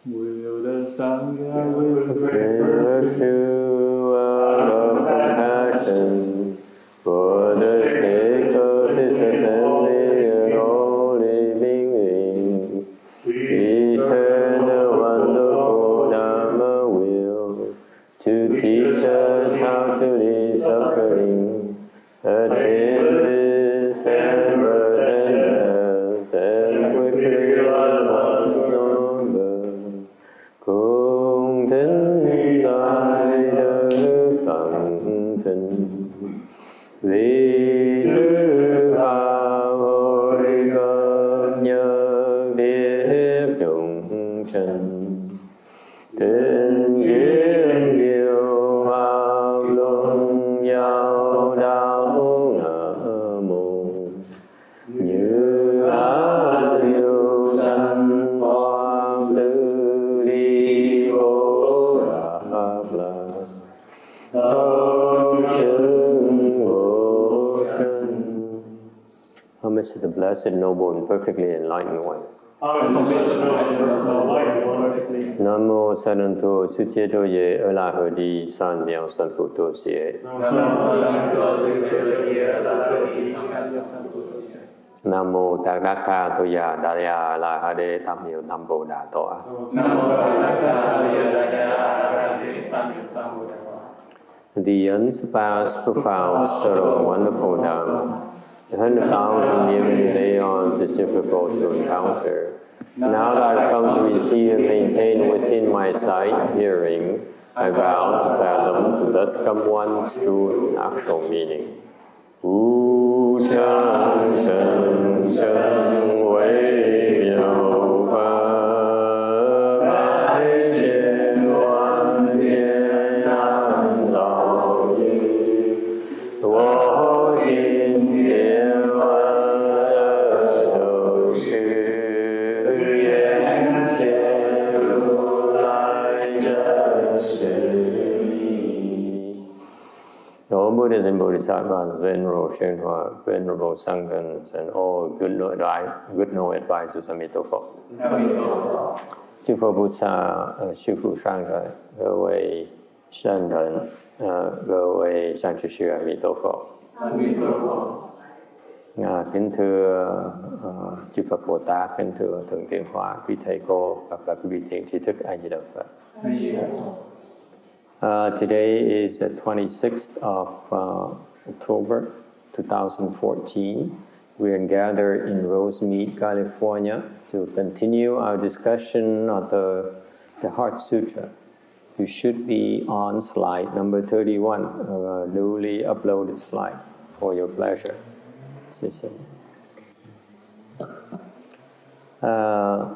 Will the Sangha will bring virtue out of compassion for the sake of this assembly and all living beings. We turn the wonderful Dharma wheel to teach us how to leave suffering, attain this and birth and death, and quickly run once longer. Cùng thính tai đức phận thịnh, vì thứ vào hội hợp nhờ tiếp chúng sinh, tình duyên điều hợp luân giao đạo ngỡ mù, như á liêu sanh hoa tư ly vô đạp là thông chứng vô sanh. Homage to the Blessed, Noble, and Perfectly Enlightened One. Nam mô Sa Nan Thô Sư Chế Đô Ye Ơ La Hờ Đi San Miao San Phụ Tô Xie. Nam mô Tát Đắc Tha Tô Ya Đà Ya La Ha Đê Tam Miêu Tam Bồ Đà Tọa. The unsurpassed, profound, subtle, wonderful Dharma, 100,000 million aeons is difficult to encounter. Now that I've come to receive and maintain within my sight, hearing, I vow to fathom, to thus come one's true and actual meaning. Wu Chang Shen Shen Wei Yao Fa Bai Xian Wan Xian An Zao Yi Wo Xin Xian Wan Shou Xu Yan Xian Ru Lai Zhen Shi. All Buddhas and Bodhisattvas, Venerable Shenhua, Venerable Sanghas, and all good no advisors, Amitabha. Chư Phật Bồ Tát, Sư Phụ Sang Khởi,各位圣人，各位善知识，阿弥陀佛。Kính thưa chư Phật Bồ Tát, kính thưa Thượng Tiên Hòa, quý thầy cô và quý vị thiện tri thức, A Di Đà Phật. Today is the 26th of October 2014. We are gathered in Rosemead, California to continue our discussion of the Heart Sutra. You should be on slide number 31, a newly uploaded slide for your pleasure.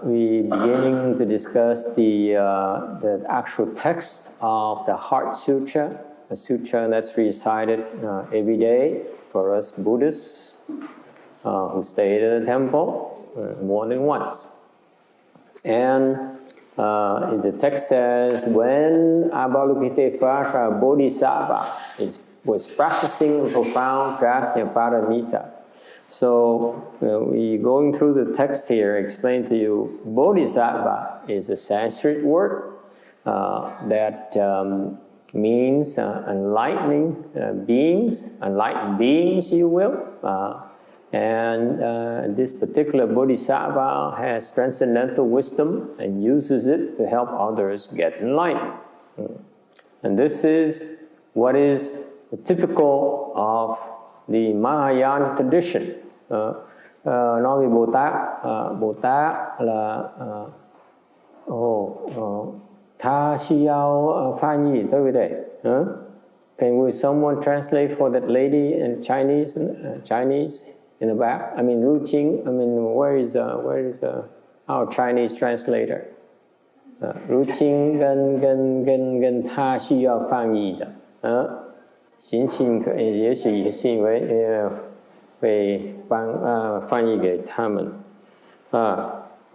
We beginning to discuss the actual text of the Heart Sutra, a sutra that's recited every day for us Buddhists who stay at the temple more than once. And the text says, when Avalokitesvara Bodhisattva was practicing profound Prajna Paramita. So we going through the text here, explain to you, Bodhisattva is a Sanskrit word that means enlightening beings, enlightened beings, you will. And this particular Bodhisattva has transcendental wisdom and uses it to help others get enlightened. And this is what is typical of the Mahayana tradition. Nói về Bồ Tát là Tha Xiao Pha Nhi tới với đây. Can someone translate for that lady in Chinese in the back? I mean, Ru Qing. I mean, where is our Chinese translator? Ru Qing跟他需要翻译的。行情也许是因为会翻译给他们。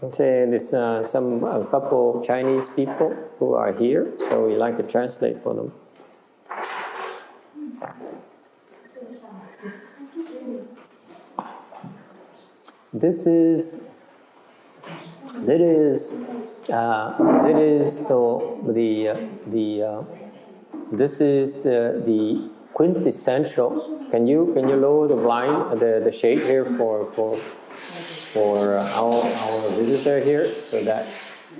There's a couple Chinese people who are here, so we like to translate for them. This is This is the quintessential. Can you lower the blind, the shade here for our visitor here, so that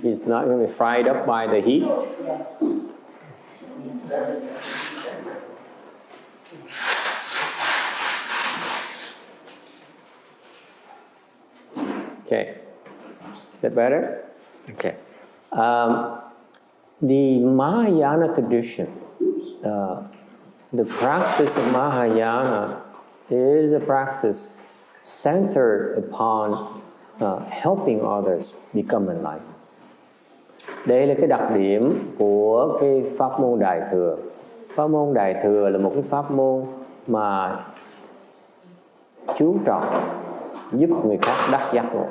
he's not going to be fried up by the heat. Okay, is that better? Okay. The Mahayana tradition, the practice of Mahayana is a practice centered upon helping others become enlightened. Đây là cái đặc điểm của cái pháp môn Đại Thừa. Pháp môn Đại Thừa là một cái pháp môn mà chú trọng giúp người khác đắc giác ngộ.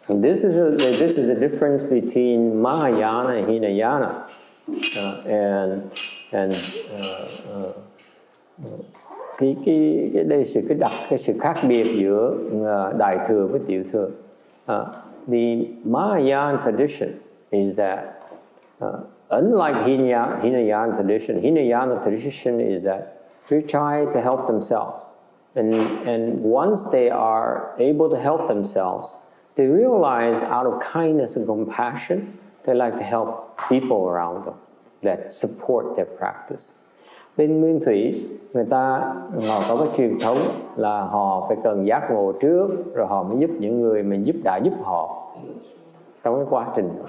This is the difference between Mahayana and Hinayana, đây cái sự khác biệt giữa Đại Thừa với Tiểu Thừa. The Mahayana tradition is that unlike Hinayana tradition is that they try to help themselves, and once they are able to help themselves, they realize out of kindness and compassion, they like to help people around them that support their practice. Bên Nguyên Thủy, họ có cái truyền thống là họ phải cần giác ngộ trước, rồi họ mới giúp những người mà đã giúp họ trong cái quá trình đó.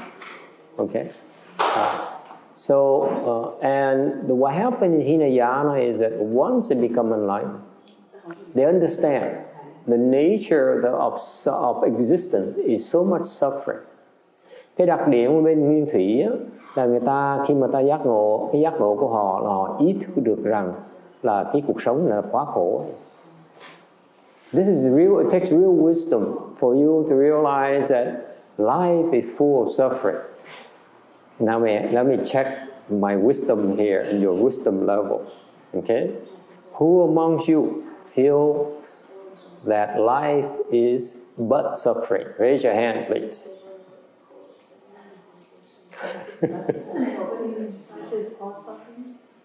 Okay. And what happens in Hinayana is that once they become enlightened, they understand the nature of existence is so much suffering. Cái đặc điểm bên Nguyên Thủy là người ta khi mà ta giác ngộ, cái giác ngộ của họ là họ ý thức được rằng là cái cuộc sống là quá khổ. It takes real wisdom for you to realize that life is full of suffering. Now let me check my wisdom here and your wisdom level. Okay? Who amongst you feel that life is but suffering? Raise your hand, please.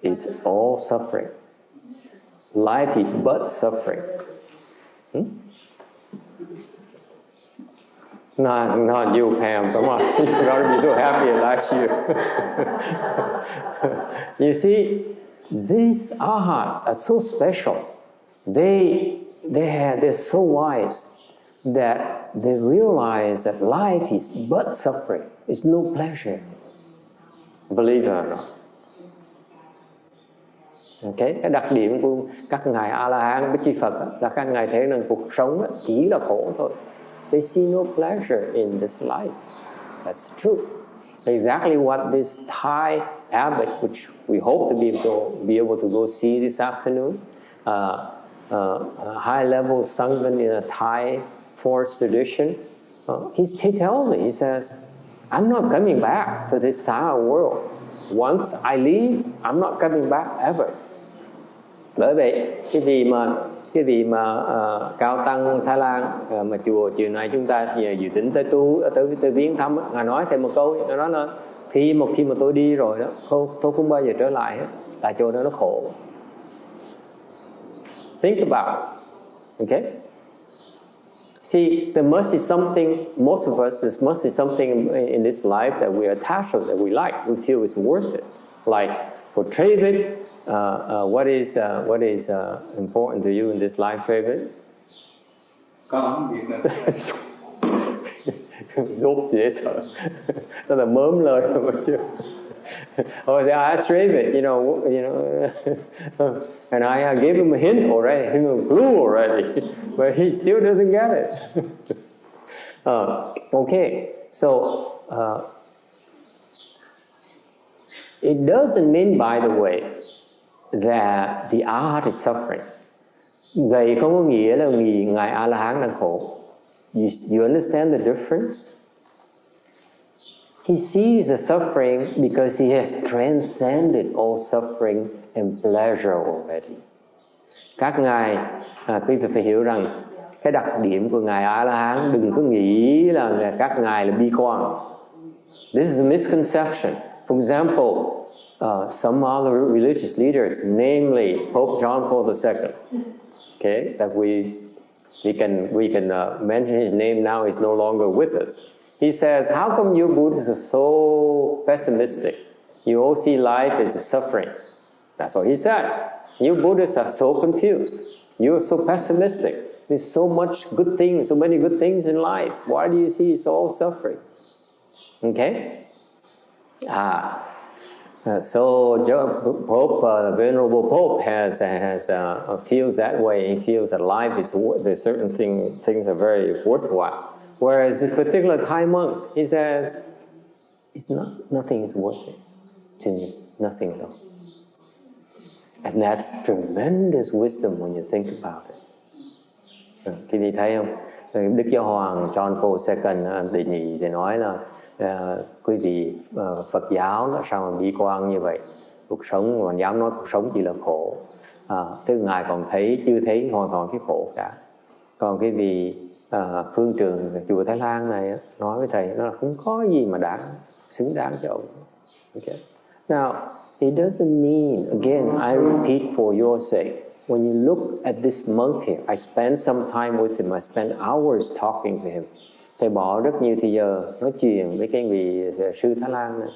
It's all suffering. Life is but suffering. Not you, Pam. Come on, you're gonna be so happy last year. You see, these arhats are so special. They're so wise that they realize that life is but suffering. It's no pleasure. Believe it or not. Okay? Cái đặc điểm của các ngài A-la-hán với chư Phật là các ngài thấy rằng cuộc sống chỉ là khổ thôi. They see no pleasure in this life. That's true. Exactly what this Thai abbot, which we hope to be able to go see this afternoon, high-level Sangha in a Thai forest tradition, he tells me, he says, I'm not coming back to this sour world. Once I leave, I'm not coming back ever. Bởi vậy, cái vị mà cao tăng Thái Lan mà chùa chiều nay chúng ta dự tính tới viếng thăm, ngài nói thêm một câu, ngài nói là khi mà tôi đi rồi đó, tôi không bao giờ trở lại hết, tại chỗ đó nó khổ. Think about it. Okay? See, there must be something, most of us, there must be something in this life that we are attached to, that we like, we feel is worth it. Like for Travis, what is important to you in this life, Travis? Con việc này. Dốt dễ sợ. Nó là mớm lên mà chứ. Oh, I asked David, you know, and I gave him a hint already, him a clue already, but he still doesn't get it. Okay, so it doesn't mean, by the way, that the art is suffering. Vậy không có nghĩa là ngài A-la-hán đang khổ. You understand the difference? He sees the suffering because he has transcended all suffering and pleasure already. Các ngài Quý vị phải hiểu rằng cái đặc điểm của ngài A La Hán, đừng có nghĩ là các ngài là bi quan. This is a misconception. For example, some other religious leaders, namely Pope John Paul II, okay, that we can mention his name now. He's no longer with us. He says, "How come you Buddhists are so pessimistic? You all see life as a suffering." That's what he said. You Buddhists are so confused. You are so pessimistic. There's so much good things, so many good things in life. Why do you see it's all suffering? Okay? So Pope, Venerable Pope feels that way. He feels that life is there's certain things are very worthwhile. Whereas this particular Thai monk, he says, nothing is worth it to me, nothing at all. And that's tremendous wisdom when you think about it. Quý vị thấy không? Đức Giáo Hoàng John Paul II đệ nhị thì nói là quý vị Phật giáo nó sao mà bi quan như vậy? Cuộc sống mà dám nói cuộc sống chỉ là khổ. Tức ngài còn chưa thấy hoàn toàn cái khổ cả. Còn quý vị phương trường chùa Thái Lan này nói với thầy nó là không có gì mà xứng đáng cho ông. Okay. Now it doesn't mean, again, I repeat for your sake, when you look at this monk here, I spent some time with him, I spent hours talking to him. Thầy bỏ rất nhiều thời giờ nói chuyện với cái vị sư Thái Lan này.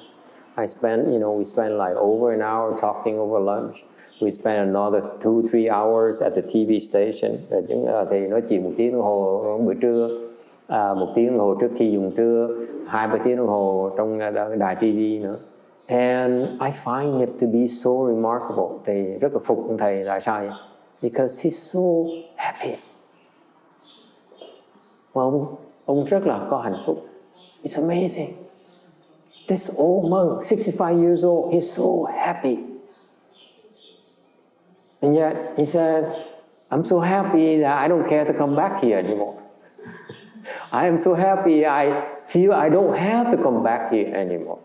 We spent like over an hour talking over lunch. We spent another 2-3 hours at the TV station. Thì nói chuyện 1 tiếng đồng hồ buổi trưa, 1 tiếng đồng hồ trước khi dùng trưa, 2-3 tiếng đồng hồ trong đài TV nữa. And I find it to be so remarkable. Thầy rất là phục thầy. Tại sao vậy? Because he's so happy. Ông rất là có hạnh phúc. It's amazing. This old monk, 65 years old, he's so happy. And yet he says, I'm so happy that I don't care to come back here anymore. I am so happy I feel I don't have to come back here anymore.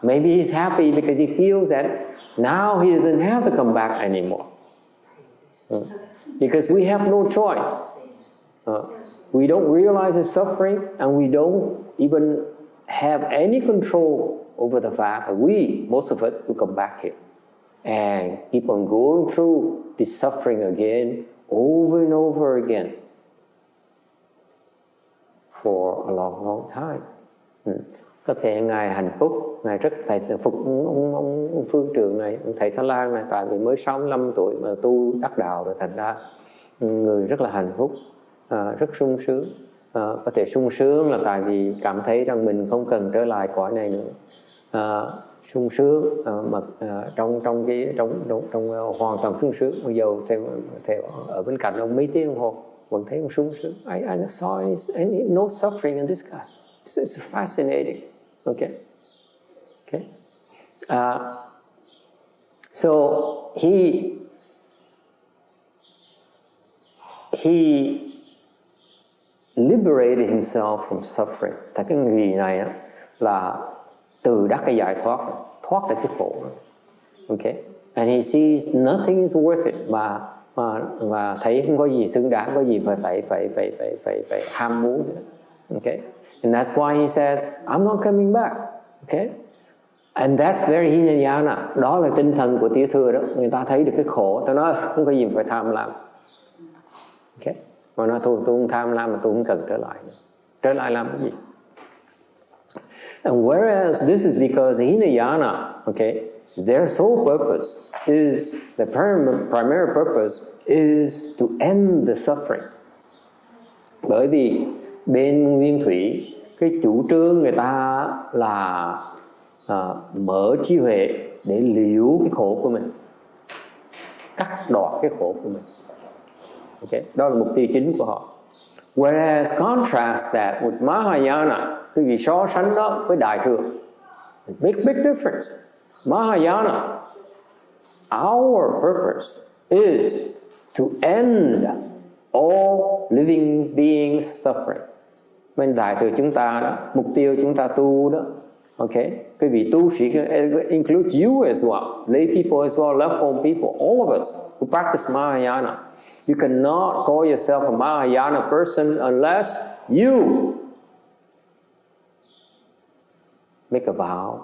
Maybe he's happy because he feels that now he doesn't have to come back anymore. Because we have no choice. We don't realize the suffering, and we don't even have any control over the fact that most of us, will come back here and keep on going through this suffering again, over and over again, for a long, long time. Có thể ngài hạnh phúc, ngài rất thầy phục ông phương trường này, ông thầy Thái Lan này, tại vì mới 65 tuổi mà tu đắc đạo rồi, thành ra người rất là hạnh phúc, rất sung sướng. Có thể sung sướng là tại vì cảm thấy rằng mình không cần trở lại cõi này nữa. Sung sướng mà trong hoàn toàn sung sướng. Bây giờ theo ở bên cạnh ông mấy tiếng đồng hồ vẫn thấy ông sung sướng. I saw no suffering in this guy. It's fascinating. Okay. So he liberated himself from suffering. Tại cái người này là từ đắc cái giải thoát ra cái khổ. Okay. And he sees nothing is worth it, và thấy không có gì xứng đáng, có gì phải ham muốn. Okay. And that's why he says, I'm not coming back. Okay. And that's very Hinayana. Đó là tinh thần của tiểu thừa đó. Người ta thấy được cái khổ, ta nói không có gì phải tham lam. Okay. Mà nói tôi không tham lam, mà tôi không cần trở lại nữa. Trở lại làm cái gì? And whereas this is because Hinayana, okay, their sole purpose is, the primary purpose is to end the suffering. Bởi vì bên Nguyên Thủy, cái chủ trương người ta là mở trí huệ để liễu cái khổ của mình, cắt đoạt cái khổ của mình. Okay. Đó là mục tiêu chính của họ. Whereas contrast that with Mahayana, quý vị so sánh đó với Đại thừa, big difference. Mahayana, our purpose is to end all living beings suffering. Bên Đại thừa chúng ta đó, mục tiêu chúng ta tu đó, okay, quý vị tu sĩ includes you as well, lay people as well, left home people, all of us who practice Mahayana. You cannot call yourself a Mahayana person unless you make a vow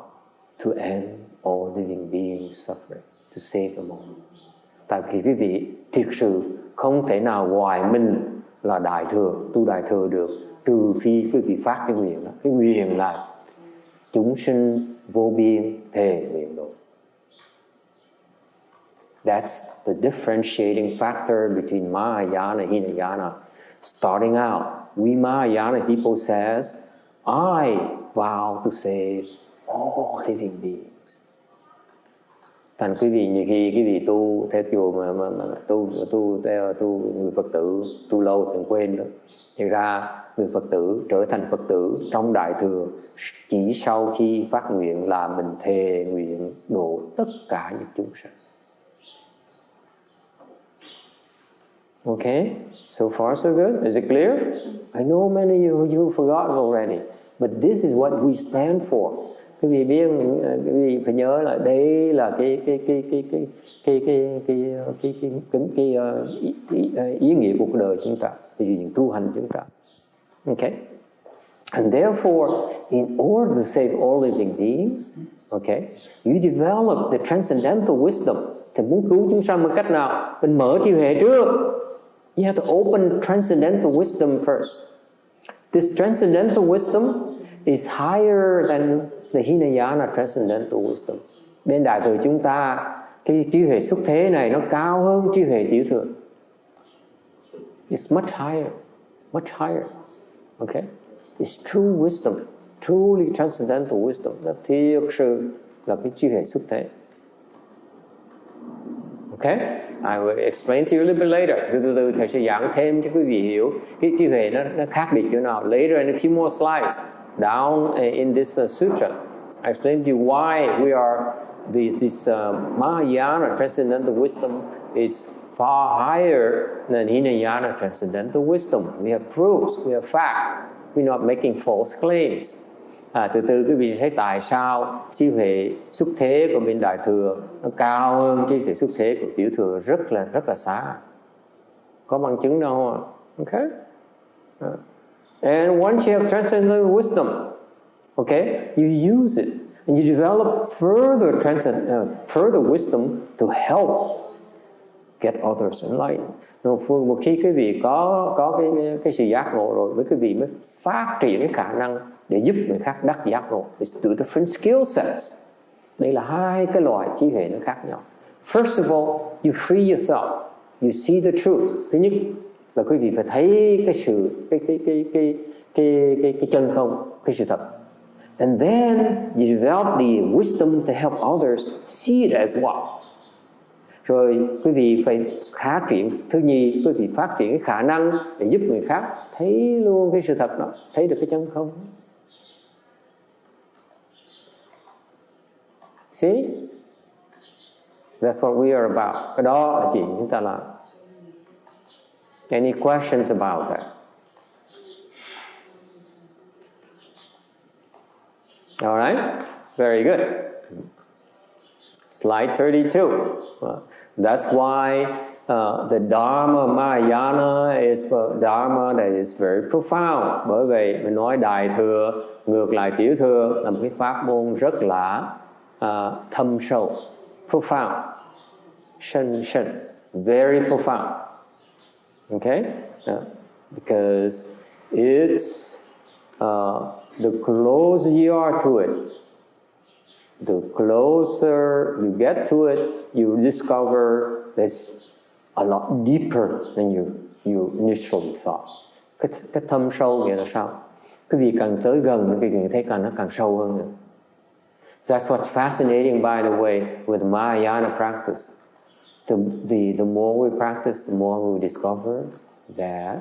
to end all living beings suffering, to save them all. Tại vì quý vị thực sự không thể nào ngoài mình là đại thừa, tu đại thừa được, trừ phi quý vị phát cái nguyện đó. Cái nguyện là chúng sinh vô biên thề nguyện độ. That's the differentiating factor between Mahayana and Hinayana. Starting out, we Mahayana people says, I vow to save all living beings. Thành quý vị nhiều khi quý vị tu theo chùa mà tu người Phật tử tu lâu thường quên đó. Thực ra người Phật tử trở thành Phật tử trong đại thừa chỉ sau khi phát nguyện là mình thề nguyện độ tất cả những chúng sinh. Okay, so far so good. Is it clear? I know many of you forgot already, but this is what we stand for. Quý vị biết, quý vị phải nhớ là đây là cái ý nghĩa của cuộc đời chúng ta, những tu hành chúng ta. Okay, and therefore, in order to save all living beings, okay, you develop the transcendental wisdom. Thì muốn cứu chúng sanh bằng cách nào? Mình mở trí huệ trước. You have to open transcendental wisdom first. This transcendental wisdom is higher than the Hinayana transcendental wisdom. Bên đại thừa chúng ta, cái trí huệ xuất thế này nó cao hơn trí huệ tiểu thừa. It's much higher. Okay? It's true wisdom, truly transcendental wisdom. Nó thiệt sự là cái trí huệ xuất thế. Okay? I will explain to you a little bit later. Từ từ thầy sẽ giảng thêm cho quý vị hiểu cái trí huệ nó khác biệt chỗ nào. Later in a few more slides down in this sutra, I explain to you why we are this Mahayana transcendental wisdom is far higher than Hinayana transcendental wisdom. We have proofs, we have facts. We're not making false claims. Từ từ quý vị sẽ thấy tại sao trí huệ xuất thế của bên đại thừa nó cao hơn trí huệ xuất thế của tiểu thừa rất là xa. Có bằng chứng đâu không? Okay. And once you have transcendental wisdom, okay, you use it and you develop further wisdom to help get others enlightened. Một khi quý vị có cái sự giác ngộ rồi, với quý vị mới phát triển cái khả năng để giúp người khác đắc giác ngộ. It's two different skill sets. Đây là hai cái loại trí huệ nó khác nhau. First of all, you free yourself. You see the truth. Thứ nhất là quý vị phải thấy cái sự cái chân không, cái sự thật. And then you develop the wisdom to help others see it as well. Rồi quý vị phải phát triển, thứ nhì, quý vị phát triển cái khả năng để giúp người khác thấy luôn cái sự thật đó, thấy được cái chân không. See? That's what we are about. Cái đó là chuyện chúng ta làm. Any questions about that? All right? Very good. Slide 32. That's why the Dharma Mahayana is a Dharma that is very profound. Bởi vì mình nói đại thừa ngược lại tiểu thừa là một cái pháp môn rất là thâm sâu, profound, sân, very profound. Okay, because it's the closer you are to it, the closer you get to it, you discover there's a lot deeper than you initially thought. Cái thâm sâu nghĩa là sao? Cái gì càng tới gần cái gì thấy càng nó càng sâu hơn nữa. That's what's fascinating, by the way, with Mahayana practice. The more we practice, the more we discover that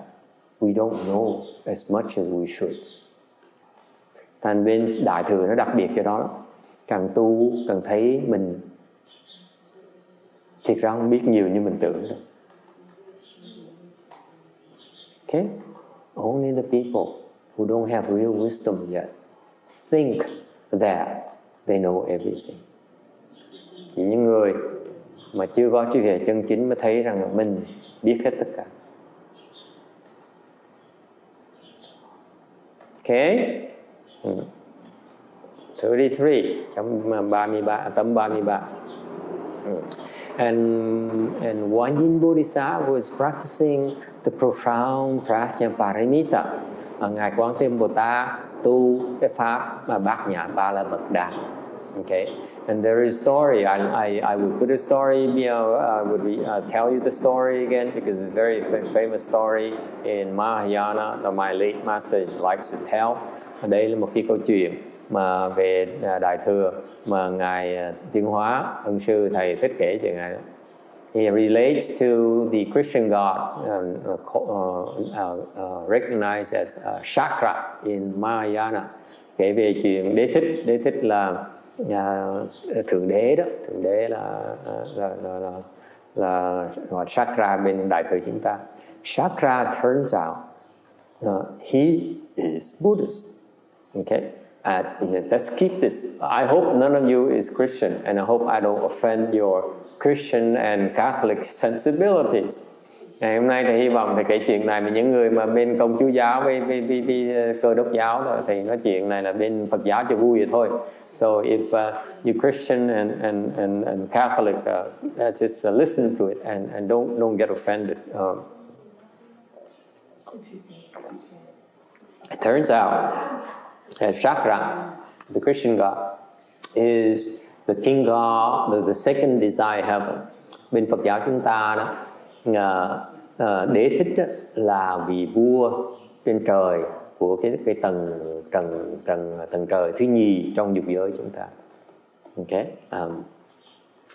we don't know as much as we should. Thành bên đại thừa nó đặc biệt cho đó. Càng tu, càng thấy mình thiệt ra không biết nhiều như mình tưởng đâu. Okay? Only the people who don't have real wisdom yet think that they know everything. Chỉ những người mà chưa có trí huệ chân chính mới thấy rằng là mình biết hết tất cả. Okay. 33 chấm 33 tấm 33. And Quan Yin Bodhisattva was practicing the profound Prajnaparamita. Ngài Quán Thế Âm Bồ Tát tu cái pháp mà Bát Nhã Ba La Mật Đa. Okay, and there is story. I would put a story. I would tell you the story again because it's a very famous story in Mahayana that my late master likes to tell. Đây là một cái câu chuyện mà về Đại thừa mà ngài Tiến Hóa Ân sư thầy thích kể cho ngài. He relates to the Christian God recognized as Chakra in Mahayana. Kể về chuyện Đế Thích. Đế Thích là thượng đế đó, thượng đế là gọi Chakra bên Đại thừa chúng ta. Chakra turns out he is Buddhist. Okay. Let's keep this. I hope none of you is Christian, and I hope I don't offend your Christian and Catholic sensibilities. Ngày hôm nay thì hy vọng thì cái chuyện này mà những người mà bên Công Chúa giáo với Cơ Đốc giáo rồi thì nói chuyện này là bên Phật giáo cho vui vậy thôi. So if you Christian and Catholic, just listen to it and don't get offended. It turns out that Chakra, the Christian God, is the king God, the second desire heaven. Bên Phật giáo chúng ta đó, Đế Thích đó, là vị vua trên trời của cái tầng trời thứ nhì trong dục giới chúng ta. Okay,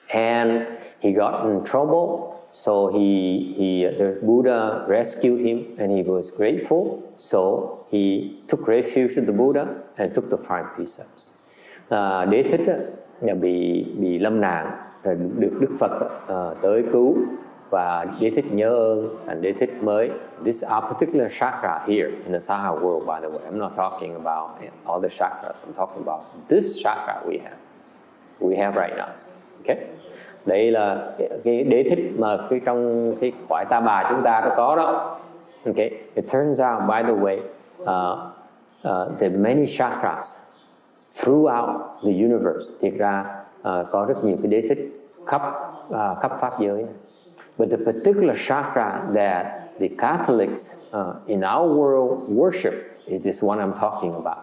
and he got in trouble, so the Buddha rescued him, and he was grateful. So he took refuge in the Buddha and took the five precepts. Đế Thích đó, bị lâm nạn, rồi được Đức Phật tới cứu. Và Đế Thích nhớ ơn, and Đế Thích mới, this particular chakra here in the Saha world, by the way, I'm not talking about all the chakras, I'm talking about this chakra we have right now. Okay? Đây là cái Đế Thích mà cái trong cái cõi Ta Bà chúng ta có đó. Okay? It turns out, by the way, there are many chakras throughout the universe. Thiệt ra có rất nhiều cái Đế Thích khắp pháp giới. But the particular chakra that the Catholics in our world worship is this one I'm talking about.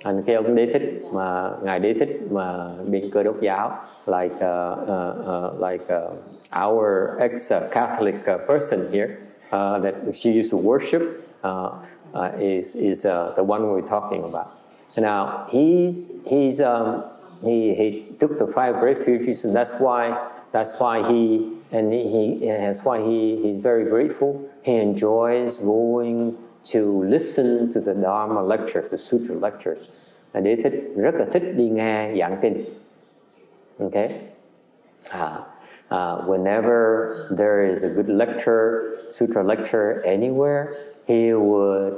And cái ông Đế Thích mà ngài Đế Thích mà bên Cơ Đốc giáo, like our ex-Catholic person here that she used to worship is the one we're talking about. And now he took the five refuges, and that's why he's very grateful. He enjoys going to listen to the Dharma lectures, the Sutra lectures. Đế Thích rất là thích đi nghe giảng kinh. Okay, whenever there is a good lecture, Sutra lecture anywhere, he would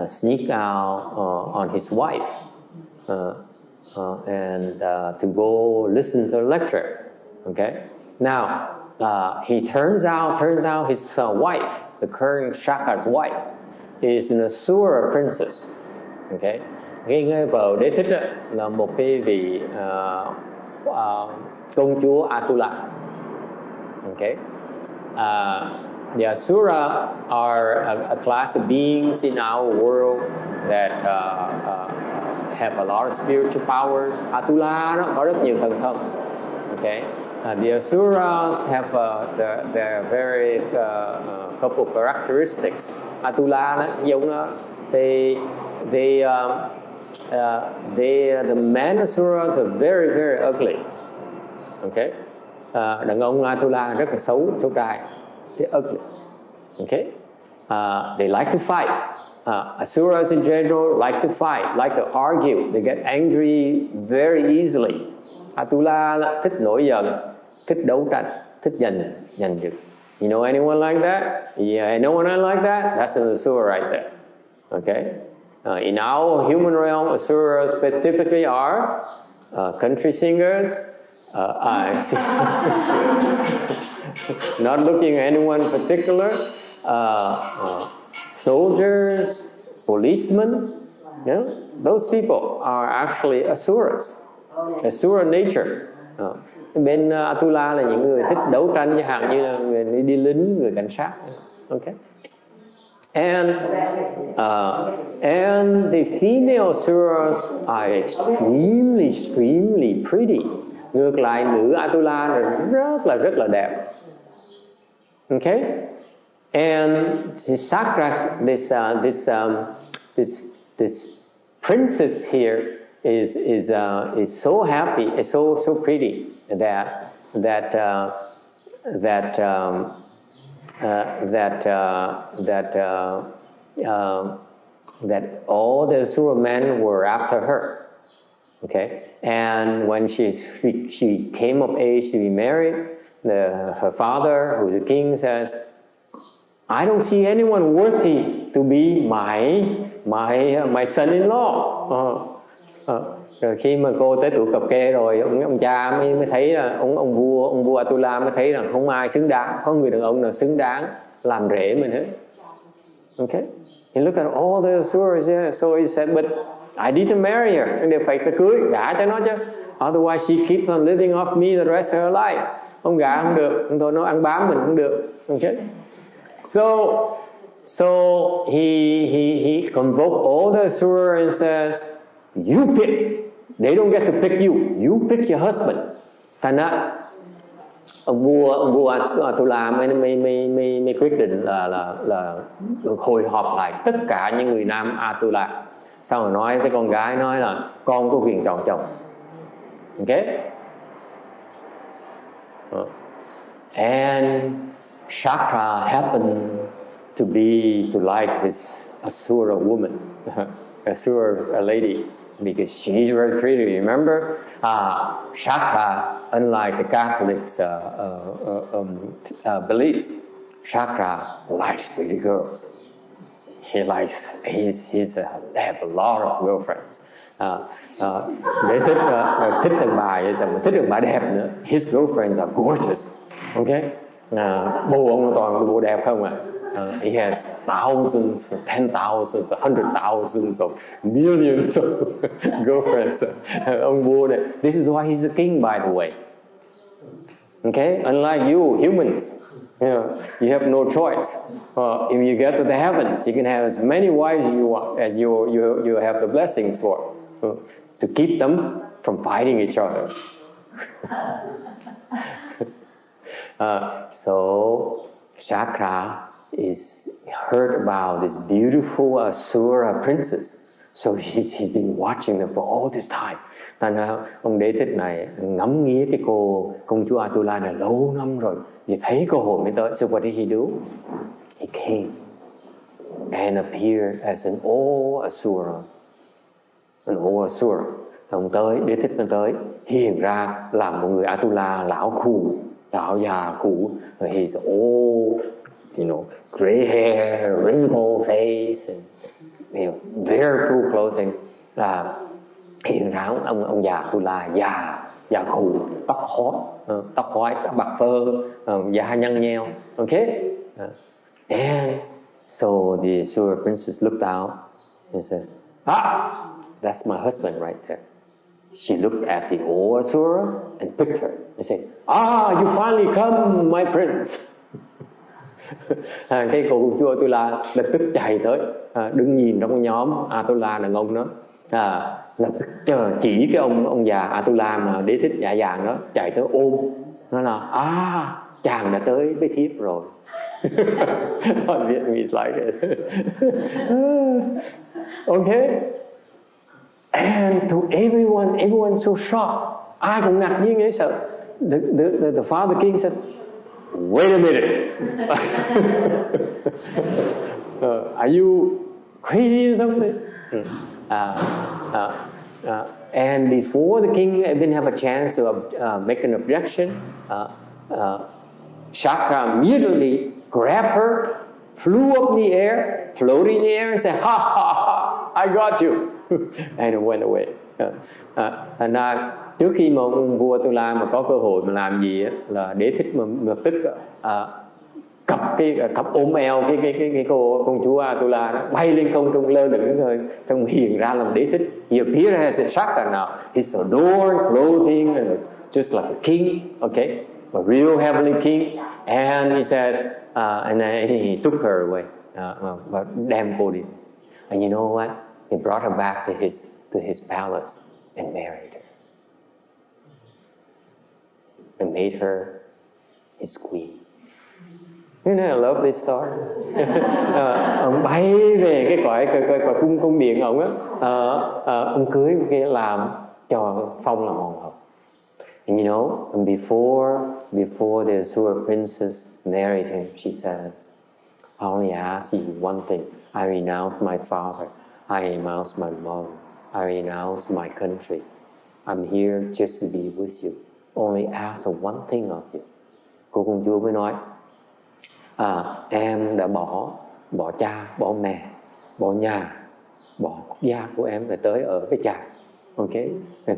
sneak out on his wife and to go listen to the lecture. Okay, now he turns out his wife, the current Shaka's wife, is an Asura princess. Okay, cái vợ Đế Thích là một cái vị công chúa Atula. Okay, the Asura are a class of beings in our world that have a lot of spiritual powers. Atula đó có rất nhiều thần thông. Okay, the Asuras have their very couple characteristics. Atula đó giống nó, the men Asuras are very very ugly. Okay, đàn ông Atula rất là xấu trai, they're ugly. Okay, they like to fight. Asuras in general like to fight, like to argue. They get angry very easily. Atula là thích nổi giận, thích đấu tranh, thích giành giật. You know anyone like that? Yeah, I know anyone like that? That's an Asura right there. Okay, in our human realm, Asuras specifically are country singers, I see. Not looking at anyone particular. Soldiers, policemen, those people are actually asuras, asura nature. Bên Atula là những người thích đấu tranh, chẳng hạn như là người đi lính, người cảnh sát. Okay. And the female asuras are extremely pretty. Ngược lại nữ Atula là rất là đẹp. Okay. And Sakra, this princess here is so happy, is so pretty that all the Asura men were after her. Okay, and when she came of age to be married, her father, who is the king, says, I don't see anyone worthy to be my son-in-law. Rồi khi mà cô tới tuổi cập kê rồi, ông cha mới thấy là ông vua Atula mới thấy rằng không ai xứng đáng, không người đàn ông nào xứng đáng làm rể mình hết. Okay, he looked at all the asuras, yeah. So he said, but I didn't marry her. Nên phải cưới gả cho nó chứ. Otherwise she keeps on living off me the rest of her life. Không gả không được, thôi nó ăn bám mình không được. Okay. So he convoked all the asura and says, you pick. They don't get to pick you. You pick your husband. Thành ra ông vua Atula mới quyết định là hồi họp lại tất cả những người nam Atula. Sau rồi nói với con gái, nói là con có quyền chọn chồng. Okay. And Shakra happened to like this Asura woman, Asura lady, because she's very pretty. Remember, Shakra, unlike the Catholics' beliefs, Shakra likes pretty girls. He have a lot of girlfriends. Để thích thằng bà, thích thằng bà đẹp nữa. His girlfriends are gorgeous. Okay, bồ ông toàn bồ đẹp không à. He has thousands, 10,000s, 100,000s of millions of girlfriends. Ông vua này. This is why he's a king, by the way. Okay, unlike you humans, you have no choice. If you get to the heavens, you can have as many wives as you want, as you have the blessings for, to keep them from fighting each other. So Shakra heard about this beautiful Asura princess. So he's been watching them for all this time. Thành ra ông đế thích này ngắm nghía cái công chúa Atula này lâu năm rồi, vì thấy cơ hội mới tới. So what did he do? He came and appeared as an old Asura. An old Asura. Ông tới, đế thích nó tới, hiện ra làm một người Atula lão khù, lão già khù. He's old, gray hair, wrinkled face, and very poor clothing. Hiện ra ông già Atula già khù, tóc hói, tóc bạc phơ, da nhăn nheo. Okay, and so the Asura princess looked out and says, that's my husband right there. She looked at the old Asura and picked her and said, you finally come, my prince. Cái cô chúa Atula lập tức chạy tới, đứng nhìn trong nhóm Atula đàn ông đó, lập tức chỉ cái ông già Atula mà đế thích dạ vàng đó, chạy tới ôm, nói là chàng đã tới với thiếp rồi. On Vietnamese like it. Okay. And to everyone so shocked. Ai cũng ngạc nhiên ấy sợ. The father king said, wait a minute. Are you crazy or something? And before the king didn't have a chance to make an objection, Shakra immediately grabbed her, flew up in the air, floated in the air, and said, ha, I got you. And it went away. And trước khi mà ông vua Tu La mà có cơ hội mà làm gì á, là Đế Thích mà lập tức cặp ôm eo cái cô công chúa Tu La đó, bay lên không trung lơ lửng thôi, xong hiện ra làm Đế Thích. He appeared as a Shaka now. He's adorned, clothing, and just like a king, okay, a real heavenly king. And he says, and then he took her away, và đem cô đi. And you know what? He brought her back to his palace and married her, and made her his queen. You know, I love this story. Ông bay về cái cõi cung điện ông á, ông cưới cái làm cho phong làm hoàng hậu. And you know, and before the Asura princess married him, she says, I only ask you one thing. I renounce my father. I renounce my mother. I renounce my country. I'm here just to be with you. Only ask one thing of you. Cô công chúa mới nói, em đã bỏ cha, bỏ mẹ, bỏ nhà, bỏ quốc gia của em để tới ở với cha. Ok,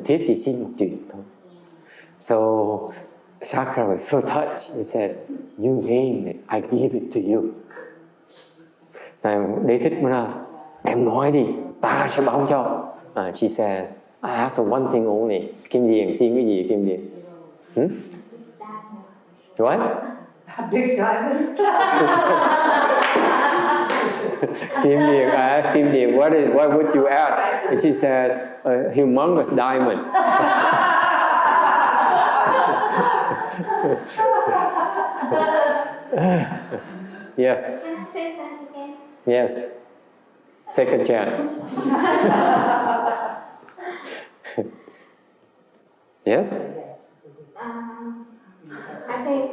thiếp chỉ xin một chuyện thôi. So Shaka was so touched. He said, you name it, I give it to you. Đế Thích mới nói, em nói đi, ta sẽ báo cho. She says, I ask one thing only. Kim Điền, xin cái gì Kim Điền? What? Big diamond. Kim Điền, I asked Kim Điền, what would you ask? And she says, a humongous diamond. Yes. Can I say that again? Yes. Second chance. Yes? I think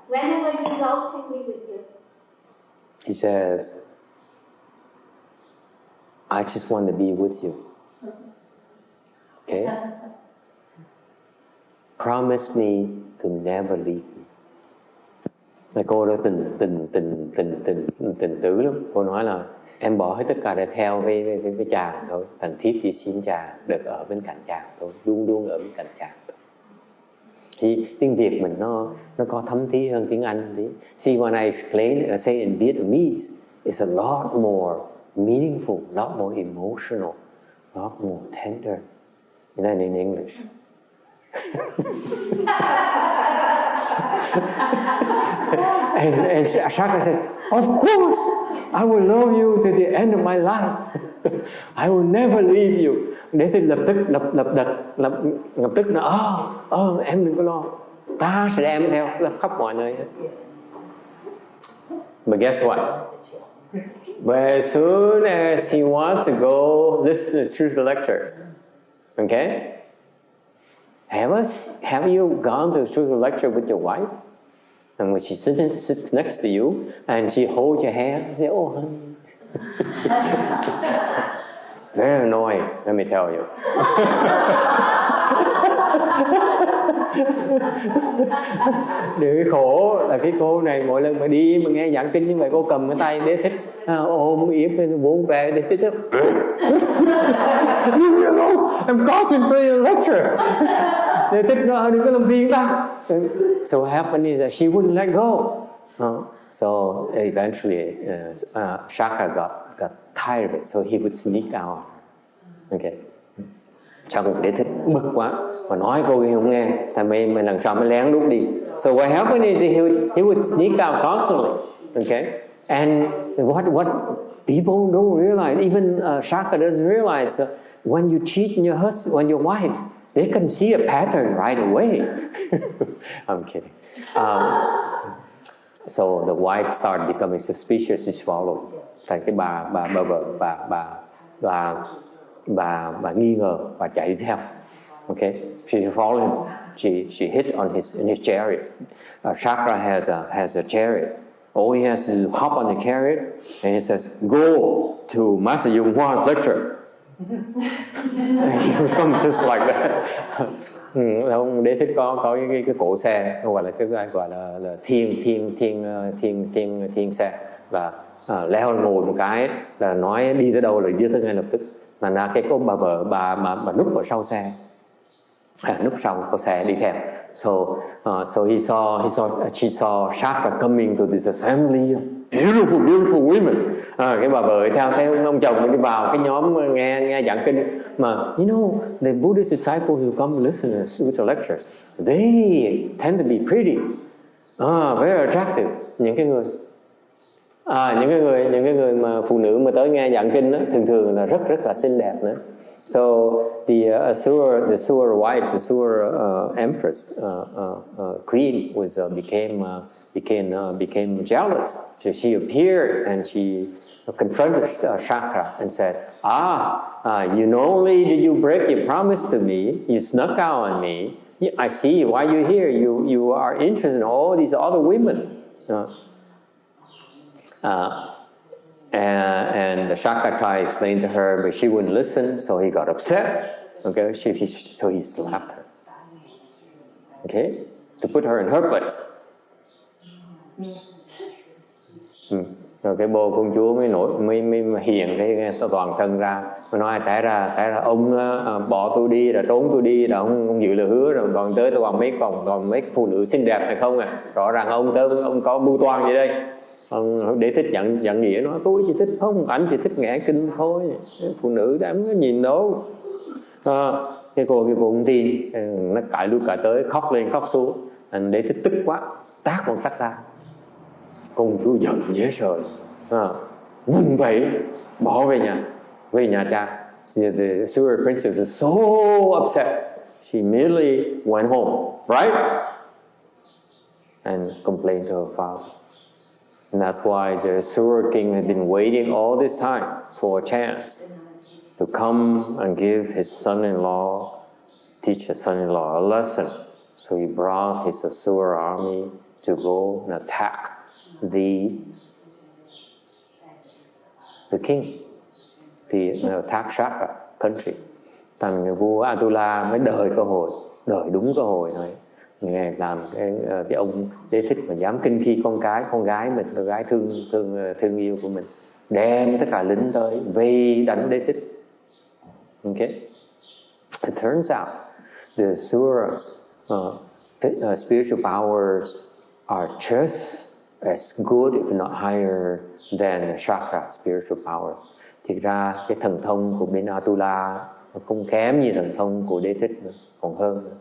whenever you go, take me with you. He says, I just want to be with you. Okay? Promise me to never leave me. Mà cô đó tình tứ lắm. Cô nói là em bỏ hết tất cả để theo với chàng thôi. Thành thiếp chỉ xin chàng được ở bên cạnh chàng thôi, luôn luôn ở bên cạnh chàng thôi. Thì tiếng Việt mình nó có thấm thía hơn tiếng Anh tí. See, when I explain, I say in Vietnamese, it's a lot more meaningful, a lot more emotional, a lot more tender than in English. and Shaka says, of course, I will love you to the end of my life. I will never leave you. Để thì lập tức nó em đừng có lo, ta sẽ đem theo khắp mọi nơi. But guess what? But as soon as he wants to go listen to spiritual lectures, okay? Have you gone to a spiritual lecture with your wife? And when she sits next to you and she holds your hand and say, oh honey. It's very annoying, let me tell you. Điều khổ là cái cô này mỗi lần mà đi mà nghe giảng kinh như vậy, cô cầm cái tay Đế Thích ôm yếm vốn về Đế Thích. Leave me alone, I'm concentrating on lecture. Đế Thích nói đừng có làm phiền ta. So what happened is that she wouldn't let go. So eventually Shaka got tired of it, so he would sneak out. Okay. Xong Đế Thích bực quá mà nói cô không nghe, thành mày lần sau mới lén lút đi. So what happened is he would sneak out constantly. Okay. And what people don't realize, even Shaka doesn't realize, when you cheat on your husband, on your wife, they can see a pattern right away. I'm kidding. So the wife started becoming suspicious. She followed. Thành cái bà nghi ngờ và chạy theo. Okay, she followed him. She hit on in his chariot. Shaka has a chariot. All he has to do is hop on the chariot, and he says, "Go to Master Yung Hwa's lecture." And he was coming just like that. Ông Đế Thích có cái cổ xe gọi là thiên xe, là leo ngồi một cái là nói đi tới đâu là đi tới ngay lập tức. Mà là cái cô bà vợ bà núp ở sau xe, núp sau có xe đi theo. So she saw Shaka coming to this assembly, beautiful women. Cái bà vợ theo ông chồng đi vào cái nhóm nghe giảng kinh. Mà you know, the Buddhist disciples who come listen to Sutra lectures, they tend to be pretty, very attractive. Những cái người mà phụ nữ mà tới nghe giảng kinh đó, thường là rất là xinh đẹp nữa. So the Asura wife, the Asura empress, queen became jealous. So she appeared and she confronted Shaka and said, you not only did you break your promise to me, you snuck out on me. I see why you're here. You are interested in all these other women. And Shaka tried to explain to her, but she wouldn't listen, so he got upset. Okay, so he slapped her. Okay, to put her in her place. Rồi cái bồ công chúa mới hiện cái toàn thân ra, mới nói tại ra ông bỏ tôi đi, rồi trốn tôi đi, rồi ông giữ lời hứa, rồi còn tới tôi còn mấy phụ nữ xinh đẹp này không à? Rõ ràng ông có mưu toan gì đây? Ông để thích giận nghĩa nói tôi chỉ thích không, ảnh chỉ thích nghe kinh thôi, phụ nữ đã không có nhìn đâu. Cái cô cũng tin, nó cãi lui cãi tới, khóc lên khóc xuống. Anh để thích tức quá, tát một tát ra. Công chúa giận dễ sợ, vung vẩy bỏ về nhà cha. The Asura princess was so upset, she immediately went home, right, and complained to her father. And that's why the Asura king had been waiting all this time for a chance to come and give his son-in-law, teach his son-in-law a lesson. So he brought his Asura army to go and attack the king, attack Shaka country. Thành người vua Atula mới đợi đúng cơ hội thôi. Nghe làm cái ông Đế Thích mà dám kinh khi con gái mình, con gái thương yêu của mình, đem tất cả lính tới vây đánh Đế Thích. Okay, it turns out the Asura spiritual powers are just as good, if not higher, than Shaka spiritual power. Thực ra cái thần thông của bên Atula không kém như thần thông của Đế Thích nữa, còn hơn nữa.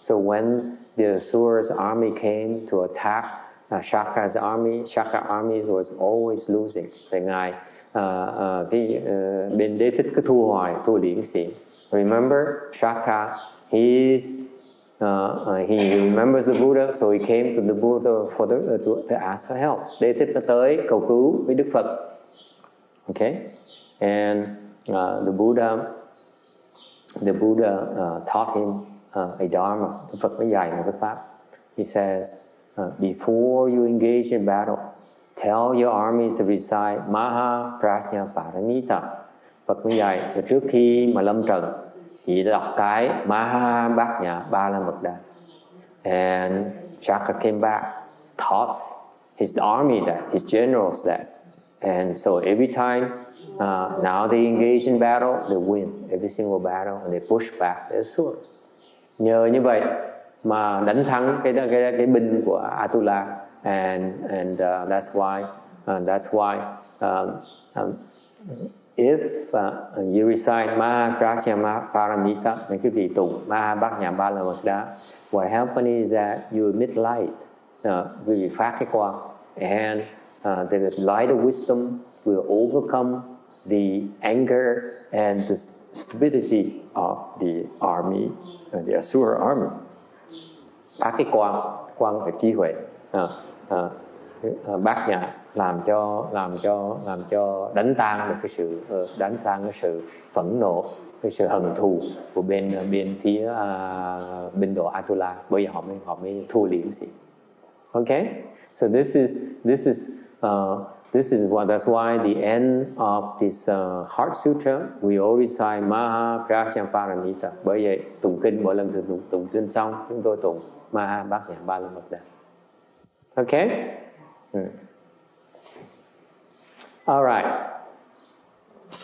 So when the Asura's army came to attack Shaka's army, Shaka army was always losing. Tại ngài bên Đế Thích cứ thua liễn xỉn. Remember, Shaka, he remembers the Buddha, so he came to the Buddha to ask for help. Đế Thích nó tới cầu cứu với Đức Phật. Okay, and the Buddha taught him a dharma. Đức Phật mới dạy một cái pháp. He says, before you engage in battle, tell your army to recite Maha Prajna Paramita. Phật mới dạy trước khi mà lâm trận, chỉ đọc cái Maha Bát Nhã Ba La Mật Đa. And Shaka came back, taught his army that, his generals that. And so every time now they engage in battle, they win every single battle and they push back their swords. Nhờ như vậy mà đánh thắng cái binh của Atula, and that's why if you recite Maha Prajna Paramita, mấy cái vị tụng Maha Bát Nhã Ba La Mật Đa, what happens is that you emit light, vì phát cái quang, and the light of wisdom will overcome the anger and the stupidity of the army, the Asura army. Phát cái quang về trí huệ, bát nhã làm cho đánh tan được cái sự phẫn nộ, cái sự hận thù của bên phía binh đội Atula, bởi vì họ mới thua liễn xỉn. Okay, so this is that's why the end of this Heart Sutra we always say Maha Prajna Paramita. Bởi vậy tụng kinh, mỗi lần tụng kinh xong chúng tôi tụng Maha Bát Nhã Ba La Mật Đa. Okay. All right.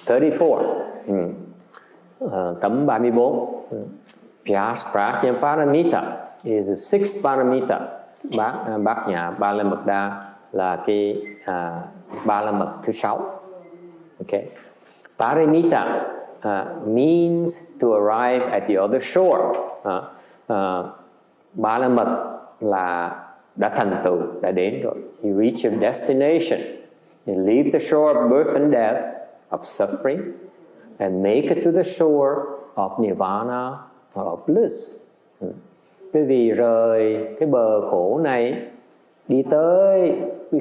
34. Tấm 34. Prajnaparamita is the sixth paramita. Bát nhã ba la mật đa là cái ba la mật thứ 6. Okay. Paramita means to arrive at the other shore. Ba la mật là đã thành tựu, đã đến rồi. You reach your destination. You leave the shore of birth and death, of suffering, and make it to the shore of nirvana or of bliss. Quý vị rời cái bờ khổ này, đi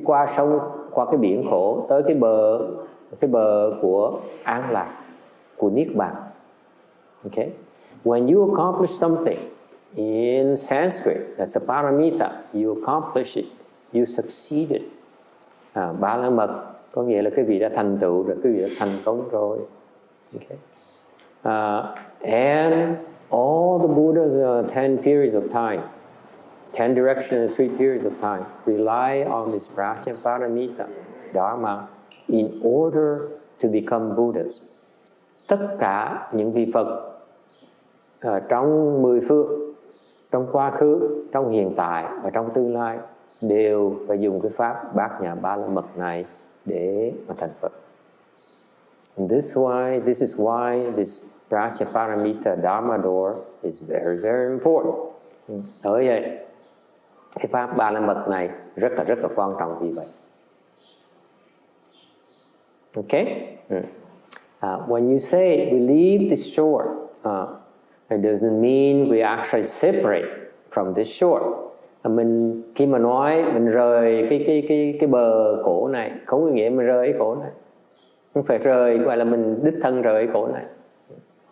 qua sông, qua cái biển khổ, tới cái bờ của an lạc, của niết bàn. Okay? When you accomplish something in Sanskrit, that's a paramita, you accomplish it, you succeeded. Ba la mật có nghĩa là cái vị đã thành tựu rồi, cái vị đã thành công rồi. Okay. And all the Buddha's 10 periods of time, 10 directions and 3 periods of time, rely on this Prajnaparamita Dharma in order to become Buddhas. Tất cả những vị Phật trong 10 phương, trong quá khứ, trong hiện tại và trong tương lai đều phải dùng cái pháp Bát Nhã Ba La Mật này để mà thành Phật. And this is why this Prajnaparamita Dharma door is very, very important. Bởi vậy, cái pháp Ba La Mật này rất là quan trọng vì vậy. Okay? When you say we leave this shore, it doesn't mean we actually separate from this shore. Khi mà nói mình rời cái bờ khổ này, không có nghĩa mình rời cái khổ này. Không phải rời, gọi là mình đích thân rời cái khổ này.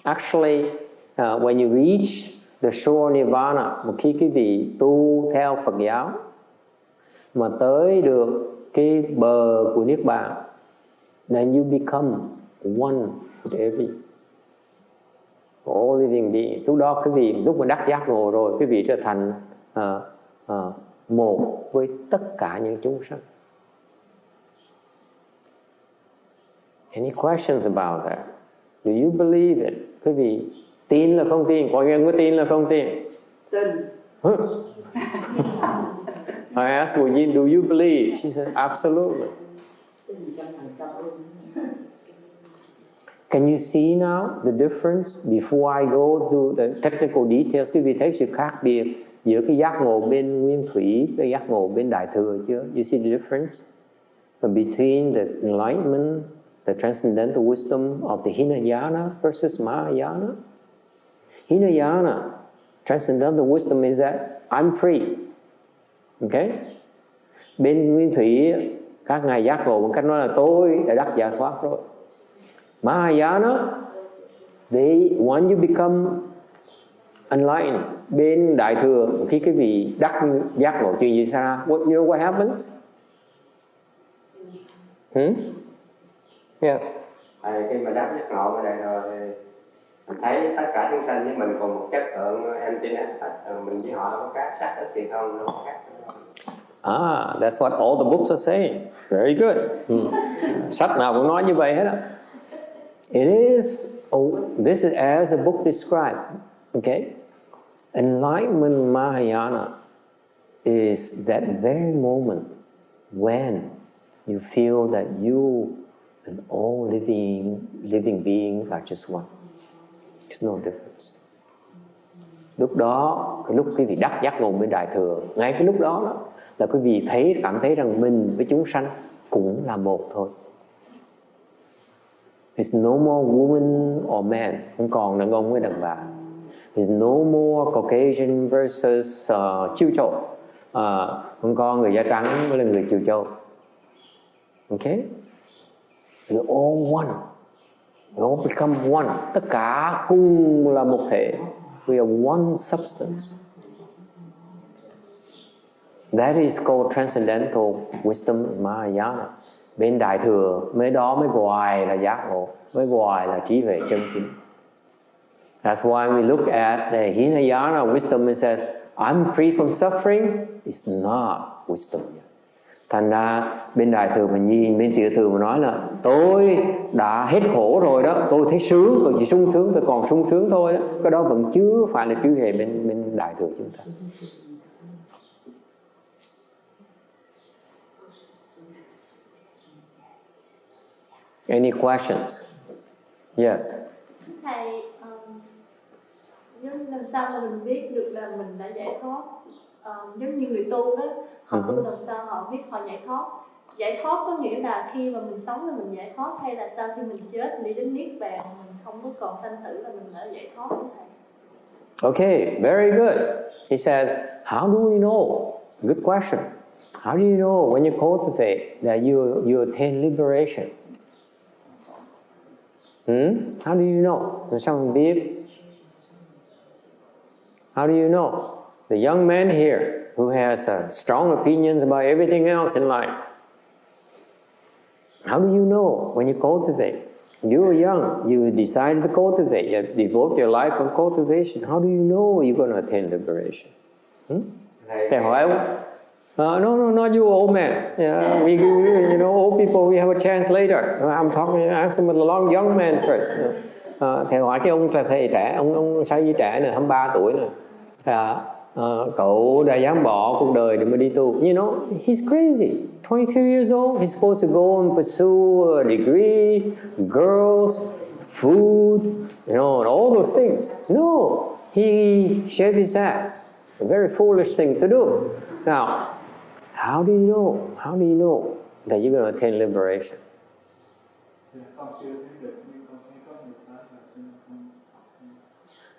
Actually, when you reach the shore nirvana, một khi quý vị tu theo Phật giáo mà tới được cái bờ của niết bàn, then you become one with all living beings. Lúc đó quý vị, lúc mà đắc giác ngộ rồi, quý vị trở thành một với tất cả những chúng sanh. Any questions about that? Do you believe it? Quý vị tin là không tin? Có nhân có tin là không tin? Tin. I asked Wu, do you believe? She said, absolutely. Can you see now the difference before I go to the technical details? Quý vị thấy sự khác biệt giữa cái giác ngộ bên nguyên thủy, cái giác ngộ bên đại thừa chưa? You see the difference between the enlightenment, the transcendental wisdom of the Hinayana versus Mahayana? Hinayana, transcendental wisdom is that I'm free. Okay? Bên nguyên thủy, các ngài giác ngộ bằng cách nói là tôi đã đắc giải thoát rồi. Mahayana, when you become enlightened, bên đại thừa, khi cái vị đắc giác ngộ chuyện gì xảy ra? You know what happens? Yeah. Khi mà đắc giác ngộ ở đây rồi thì mình thấy tất cả chúng sanh với mình cùng một chất tượng Emptiness, mình với họ có khác sắc ít thì không, đâu có khác. That's what all the books are saying. Very good. Sách nào cũng nói như vậy hết á. It is, this is as the book described. Okay? Enlightenment Mahayana is that very moment when you feel that you and all living beings are just one. There's no difference. Lúc đó, cái lúc quý vị đắc giác ngộ bên đại thừa, ngay cái lúc đó là quý vị cảm thấy rằng mình với chúng sanh cũng là một thôi. There's no more woman or man, không còn đàn ông với đàn bà. There's no more Caucasian versus Chiêu Châu, không còn người da trắng với là người Chiêu Châu. Okay? We're all one. We all become one. Tất cả cùng là một thể. We are one substance. That is called transcendental wisdom Mahayana. Bên đại thừa mới gọi là giác ngộ, mới gọi là trí huệ chân chính. That's why we look at the Hinayana wisdom and says, I'm free from suffering. It's not wisdom yet. Thành ra bên Đại Thừa mà nhìn bên Tiểu Thừa mà nói là tôi đã hết khổ rồi đó, tôi thấy sướng, tôi chỉ sung sướng, tôi còn sung sướng thôi đó. Cái đó vẫn chưa phải là trí huệ bên Đại Thừa chúng ta. Any questions? Yes. Thầy, làm sao mà mình biết được là mình đã giải thoát? Giống như người tu đó, họ tu làm sao họ biết họ giải thoát? Giải thoát có nghĩa là khi mà mình sống là mình giải thoát, hay là sau khi mình chết đi đến niết bàn mình không có còn sanh tử là mình đã giải thoát hả thầy? Okay, very good. He says, how do we know? Good question. How do you know when you cultivate that you attain liberation? How do you know? Làm sao mình biết? How do you know? The young man here who has strong opinions about everything else in life. How do you know when you cultivate? You were young, you decided to cultivate, you devote your life on cultivation. How do you know you're going to attain liberation? Thầy hỏi ông, no, not you, old man. Yeah, we, you know, old people, we have a chance later. I'm talking, ask some of the young man first. Thầy hỏi cái ông thầy trẻ, ông sao với trẻ này, 23 tuổi này. Cậu đã dám bỏ cuộc đời để mà đi tu. You know, he's crazy. 22 years old, he's supposed to go and pursue a degree, girls, food, you know, and all those things. No, he shaved his head. A very foolish thing to do. Now, how do you know? How do you know that you're going to attain liberation?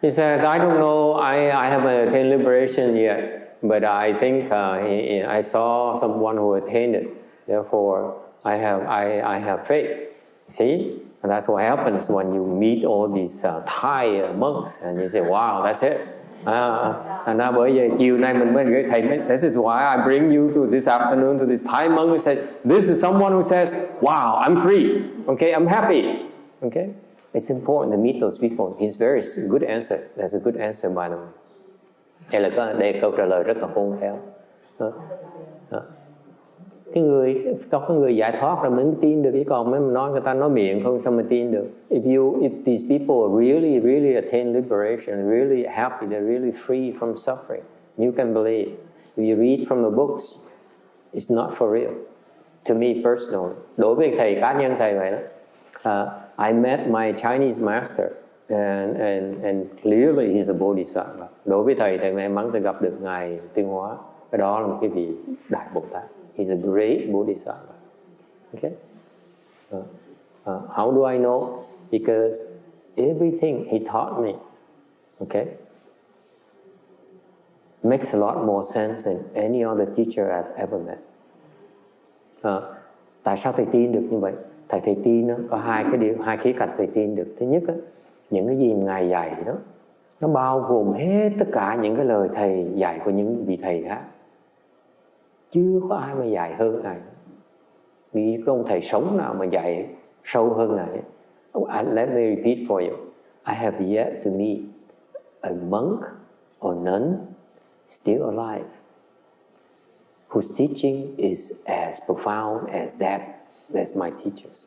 He says, I don't know, I haven't attained liberation yet, but I think I saw someone who attained it. Therefore, I have faith. See? And that's what happens when you meet all these Thai monks and you say, wow, that's it. And now bởi vì chiều nay mình mới gửi thầy, this is why I bring you to this afternoon to this Thai monk who says, this is someone who says, wow, I'm free. Okay, I'm happy. Okay? It's important to meet those people. He's very good answer. That's a good answer by the way. Đây là câu trả lời rất là khôn khéo. Có người giải thoát rồi mới tin được, chứ còn mấy mình nói người ta nói miệng không sao mà tin được. If these people really attain liberation, really happy, they're really free from suffering, you can believe. If you read from the books, it's not for real. To me personally, đối với thầy cá nhân thầy vậy đó. I met my Chinese master and clearly he's a bodhisattva. Đối với thầy may mắn tôi gặp được ngài Tuyên Hóa. Cái đó là một cái vị đại Bồ Tát. He's a great bodhisattva. Okay. How do I know? Because everything he taught me, okay, makes a lot more sense than any other teacher I've ever met. Tại sao thầy tin được như vậy? Thầy tin đó, có hai khía cạnh thầy tin được. Thứ nhất đó, những cái gì ngài dạy đó, nó bao gồm hết tất cả những cái lời thầy dạy của những vị thầy khác. Chưa có ai mà dạy hơn ngài. Vì có ông thầy sống nào mà dạy sâu hơn ngài. Let me repeat for you. I have yet to meet a monk or nun still alive whose teaching is as profound as that's my teachers.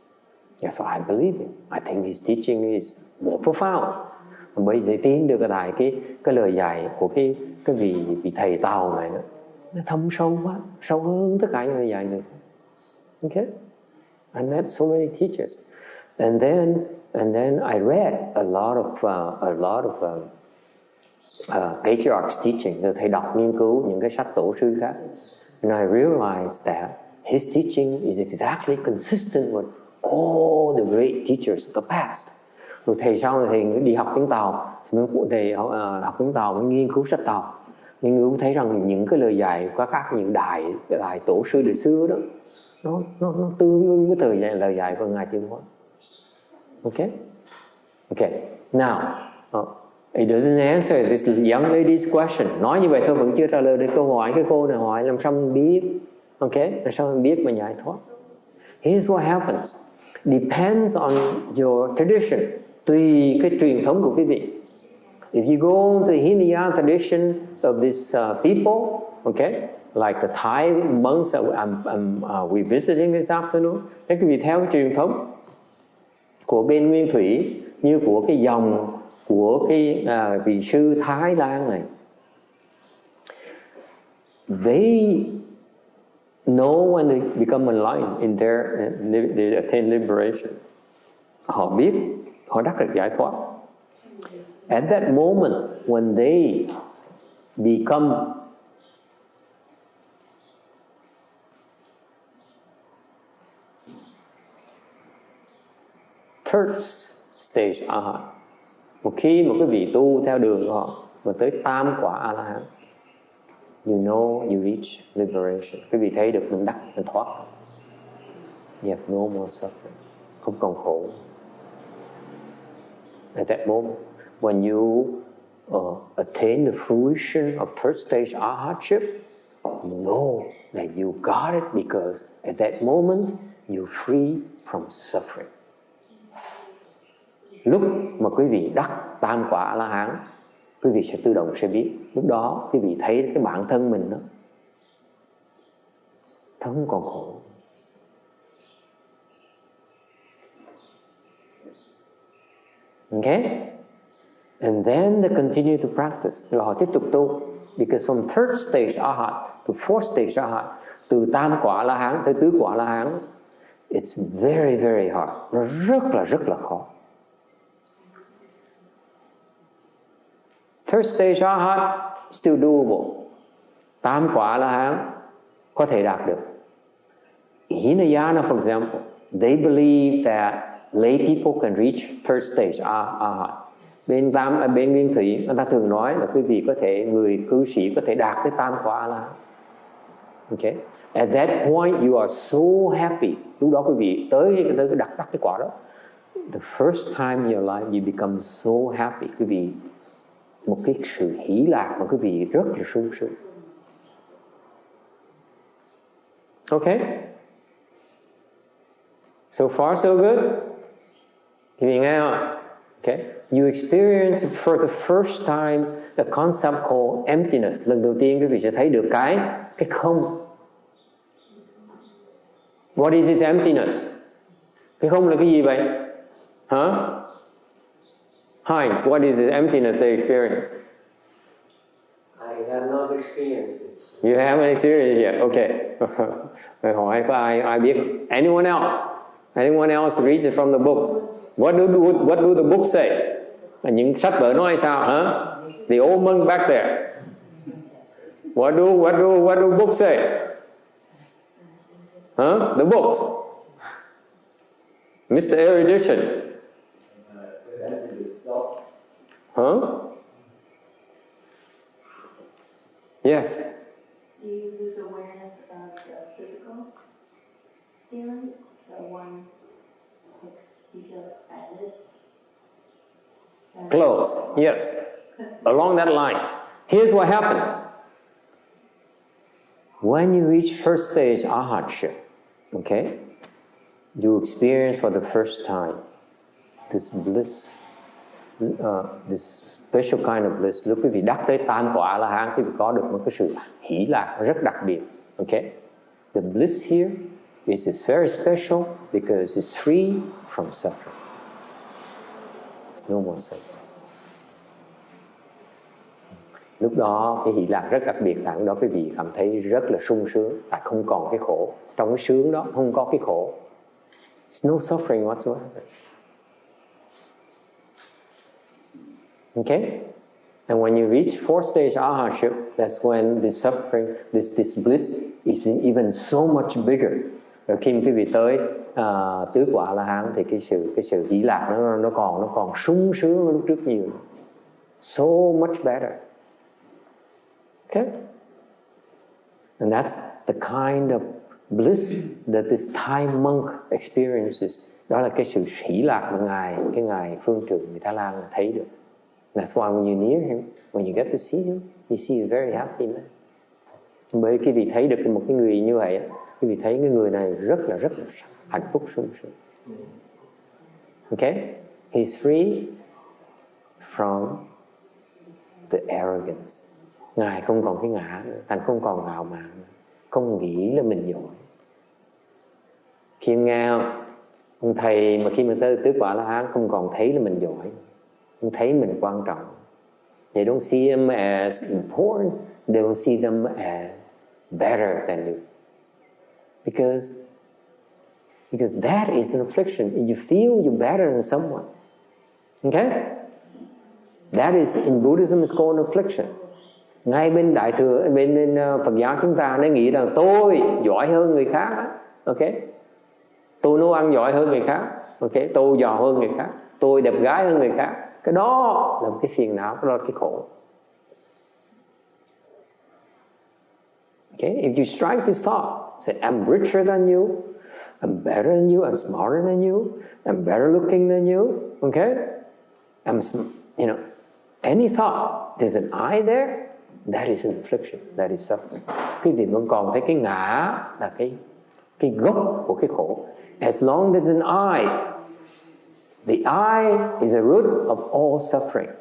That's what I believe in. I think his teaching is more profound. Bởi vì tin được cái lời dạy của cái vị thầy Tàu này nữa, nó thâm sâu quá, sâu hơn tất cả những lời dạy này. Okay? I met so many teachers, and then I read a lot of patriarchs' teaching. Rồi thầy đọc nghiên cứu những cái sách tổ sư khác, and I realized that his teaching is exactly consistent with all the great teachers of the past. Rồi thầy sau này thầy đi học tiếng Tàu, thầy học tiếng Tàu mới nghiên cứu sách Tàu, nghiên cứu thấy rằng những cái lời dạy của các những đại tổ sư đời xưa đó, nó tương ứng với lời dạy của ngài Tuyên Hóa. Okay? Now, it doesn't answer this young lady's question. Nói như vậy thôi vẫn chưa trả lời được câu hỏi cái cô này hỏi làm sao mình biết. Okay? Làm sao mình biết mà giải thoát? Here's what happens. Depends on your tradition. Tùy cái truyền thống của quý vị. If you go to the Hinayana tradition, of these people, okay, like the Thai monks that we visiting this afternoon. Thế quý vị theo cái truyền thống của bên Nguyên Thủy, như của cái dòng của cái vị sư Thái Lan này, they know when they become enlightened in they attain liberation. Họ biết, họ đắc được giải thoát. At that moment when they become third stage Arhat, một khi một cái vị tu theo đường của họ mà tới tam quả A-la-hán, you know you reach liberation. Quý vị thấy được mình đắc, mình thoát. You have no more suffering. Không còn khổ. At that moment, when you attain the fruition of third stage Arhatship, you know that you got it because at that moment you're free from suffering. Lúc mà quý vị đắc tam quả A-la-hán, quý vị sẽ tự động sẽ biết. Lúc đó quý vị thấy cái bản thân mình đó, không còn khổ. Okay? And then they continue to practice. Rồi họ tiếp tục tu. Because from third stage Arhat to fourth stage Arhat, từ tam quả A-la-hán tới tứ quả A-la-hán, it's very, very hard. Nó rất là khó. Third stage Arhat still doable. Tam quả A-la-hán có thể đạt được. Hinayana, for example, they believe that lay people can reach third stage Arhat. Bên Nguyên Thủy, người ta thường nói là quý vị có thể, người cư sĩ có thể đạt tới tam quả A-la-hán. Okay? At that point you are so happy. Lúc đó quý vị tới đắc cái quả đó. The first time in your life you become so happy. Quý vị một cái sự hỷ lạc mà quý vị rất là sung sướng. Okay? So far so good? Quý vị nghe không? Okay? You experience for the first time the concept called emptiness. Lần đầu tiên quý vị sẽ thấy được cái không. What is this emptiness? Cái không là cái gì vậy? Heinz, what is this emptiness they experience? I have not experienced it. You haven't experienced it yet. Okay. Rồi hỏi có ai biết? Anyone else? Anyone else reads it from the books? What do the books say? Những sách vở nói sao? The old monk back there. What do books say? The books. Mr. Erudition. Yes. Do you lose awareness of the physical feeling? The one you feel expanded? Close. Yes. Along that line. Here's what happens. When you reach first stage Arhatship, okay, you experience for the first time this bliss, this special kind of bliss. Lúc quý vị đắc tới tam quả A-la-hán, quý vị có được một cái sự hỷ lạc rất đặc biệt. Okay, the bliss here is very special because it's free from suffering. No more suffering. Lúc đó cái hỷ lạc rất đặc biệt là lúc đó quý vị cảm thấy rất là sung sướng, tại không còn cái khổ. Trong cái sướng đó không có cái khổ. It's no suffering whatsoever. Okay? And when you reach fourth stage Arhatship, that's when the suffering, this bliss is even so much bigger. Rồi khi quý vị tới tứ quả A-la-hán thì cái sự hỷ lạc nó còn sung sướng hơn lúc trước nhiều. So much better. Okay? And that's the kind of bliss that this Thai monk experiences. Đó là cái sự hỷ lạc mà cái ngài phương trượng người Thái Lan thấy được. That's why when you're near him, when you get to see him, you see a very happy man. Bởi khi vị thấy được một cái người như vậy, quý vị thấy cái người này rất là hạnh phúc sung sướng. Okay? He's free from the arrogance. Ngài không còn cái ngã nữa, thành không còn ngạo mạn nữa, không nghĩ là mình giỏi. Khi em nghe không, ông thầy mà khi mà tới tứ quả La Hán không còn thấy là mình giỏi, không thấy mình quan trọng. They don't see them as important, they don't see them as better than you. Because that is an affliction. You feel you're better than someone. Okay? That is, in Buddhism, it's called an affliction. Ngay bên Đại Thừa, bên Phật giáo chúng ta nó nghĩ rằng tôi giỏi hơn người khác. Okay? Tôi nấu ăn giỏi hơn người khác. Okay? Tôi giàu hơn người khác. Tôi đẹp gái hơn người khác. Cái đó là một cái phiền não, đó là cái khổ. Okay? If you strike this thought, say, I'm richer than you, I'm better than you, I'm smarter than you, I'm better looking than you, okay? Any thought, there's an I there, that is an affliction, that is suffering. Quý vị vẫn còn thấy cái ngã là cái gốc của cái khổ. As long as there's an I, the I is a root of all suffering.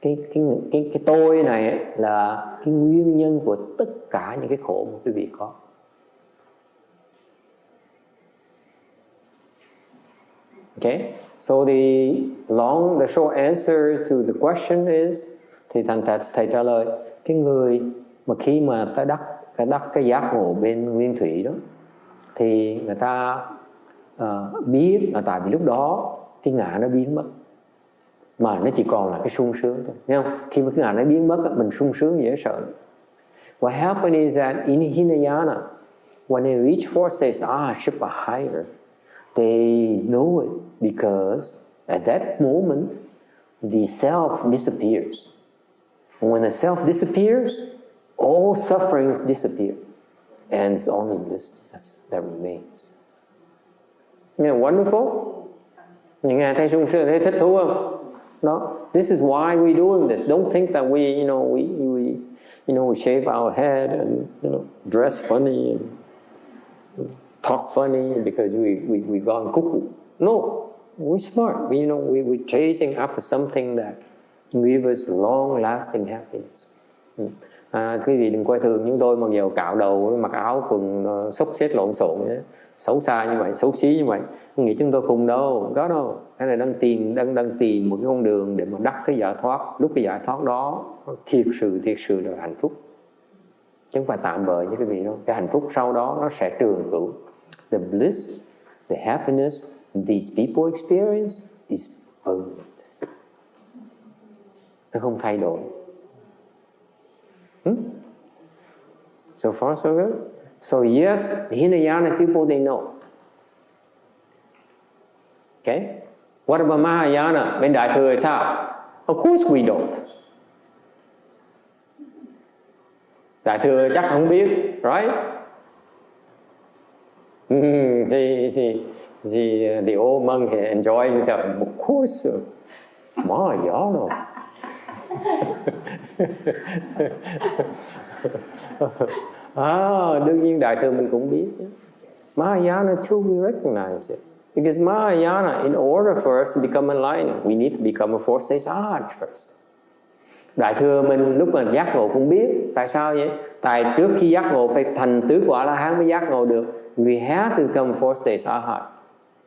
Cái tôi này là cái nguyên nhân của tất cả những cái khổ mà quý vị có. Okay, so the short answer to the question is, thì thầy trả lời, cái người mà khi mà ta đắc cái giác ngộ bên nguyên thủy đó, thì người ta biết là tại vì lúc đó cái ngã nó biến mất, mà nó chỉ còn là cái sung sướng thôi, thấy không? Khi mà cái ngã nó biến mất, mình sung sướng dễ sợ. What happened is that in Hinayana, when they reach fourth stage, Shiva higher, they know it because at that moment the self disappears. And when the self disappears, all sufferings disappear, and it's only bliss that remains. Wonderful. Những nghe thấy sung sướng, thấy thích thú không? No, this is why we're doing this. Don't think that we shave our head and dress funny and talk funny because we gone cuckoo. No, we're smart. We're chasing after something that gives us long-lasting happiness. Quý vị đừng coi thường chúng tôi mặc dầu cạo đầu, mặc áo quần xốc xếch lộn xộn vậy, xấu xa như vậy, xấu xí như vậy. Không nghĩ chúng tôi khùng đâu, không có đâu. Cái này đang tìm một cái con đường để mà đắc cái giải thoát. Lúc cái giải thoát đó thiệt sự là hạnh phúc, chứ không phải tạm bợ như quý vị đâu. Cái hạnh phúc sau đó nó sẽ trường cửu. The bliss, the happiness these people experience is permanent. Nó không thay đổi. So far so good. So yes, Hinayana people, they know. Okay. What about Mahayana? Bên Đại Thừa sao? Of course we don't. Đại Thừa chắc không biết, right? The old monk enjoying himself. Of course, Mahayana. Đương nhiên Đại Thừa mình cũng biết. Mahayana too, we recognize it. Because Mahayana, in order for us to become enlightened, we need to become a fourth stage arhat first. Đại Thừa mình lúc mà giác ngộ cũng biết. Tại sao vậy? Tại trước khi giác ngộ phải thành tứ quả La Hán mới giác ngộ được. We have to become fourth stage arhat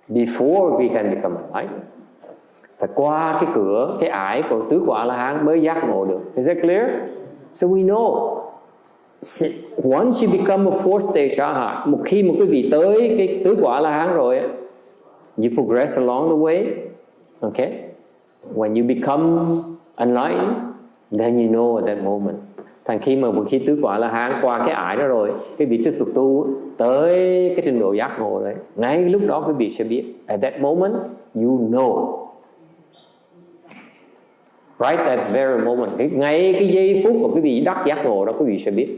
before we can become enlightened. Phải qua cái cửa, cái ải của tứ quả La Hán mới giác ngộ được. Is that clear? So we know, once you become a fourth stage arhat, một khi mà quý vị tới cái tứ quả La Hán rồi, you progress along the way. Okay? When you become enlightened, then you know at that moment. Thành khi mà một khi tứ quả La Hán qua cái ải đó rồi, quý vị tiếp tục tu tới cái trình độ giác ngộ đấy, ngay lúc đó quý vị sẽ biết. At that moment, you know. Right at that very moment, ngay cái giây phút mà quý vị đắc giác ngộ đó, quý vị sẽ biết.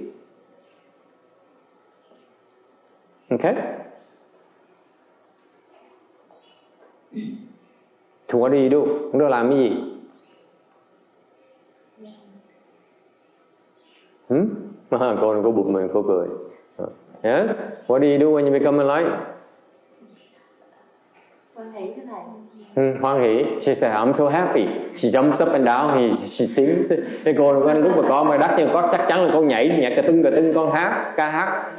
Okay? So what do you do? Chúng ta làm cái gì? Cô bụt mình, cô cười. Yes? What do you do when you become enlightened? Hoan hỷ thế này. Hoan hỷ. She said, I'm so happy. She jumps up and down. She sings. Cái cô lúc mà con mà đắc nhưng có chắc chắn là con nhảy cà tưng con hát, ca hát.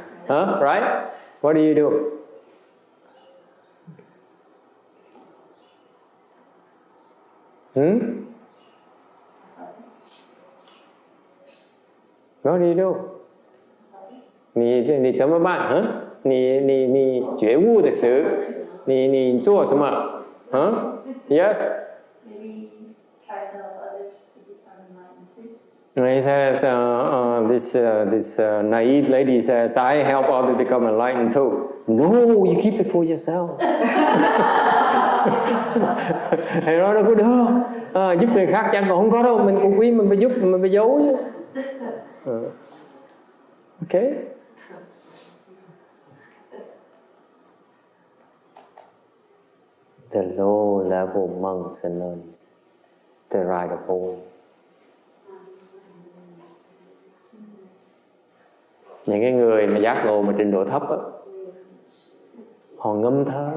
Right? What do you do? What do you do? 你怎么办？你觉悟的时，你做什么？Yes. Maybe try to help others to become enlightened too. He says, this naive lady says, I help others become enlightened too. No, you keep it for yourself. Thầy nói đâu có được. Giúp người khác chẳng còn không có đâu. Mình cũng quý mình phải giúp, mình phải giấu chứ. Okay. The low level monks and nuns, they write a poem. Những cái người mà giác ngộ mà trình độ thấp á, họ ngâm thơ,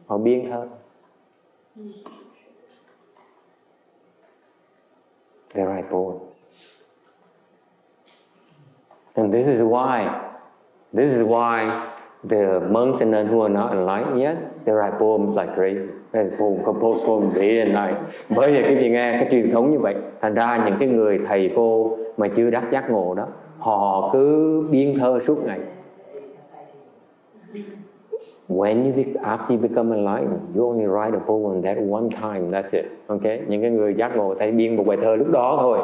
họ biên thơ. They write poems. And this is why the monks and nuns who are not enlightened yet, they write poems like crazy. They compose poems day and night. Bởi vì quý vị nghe cái truyền thống như vậy, thành ra những cái người thầy cô mà chưa đắc giác ngộ đó, họ cứ biên thơ suốt ngày. After you become enlightened, you only write a poem that one time, that's it. Okay? Những cái người giác ngộ thầy biên một bài thơ lúc đó thôi.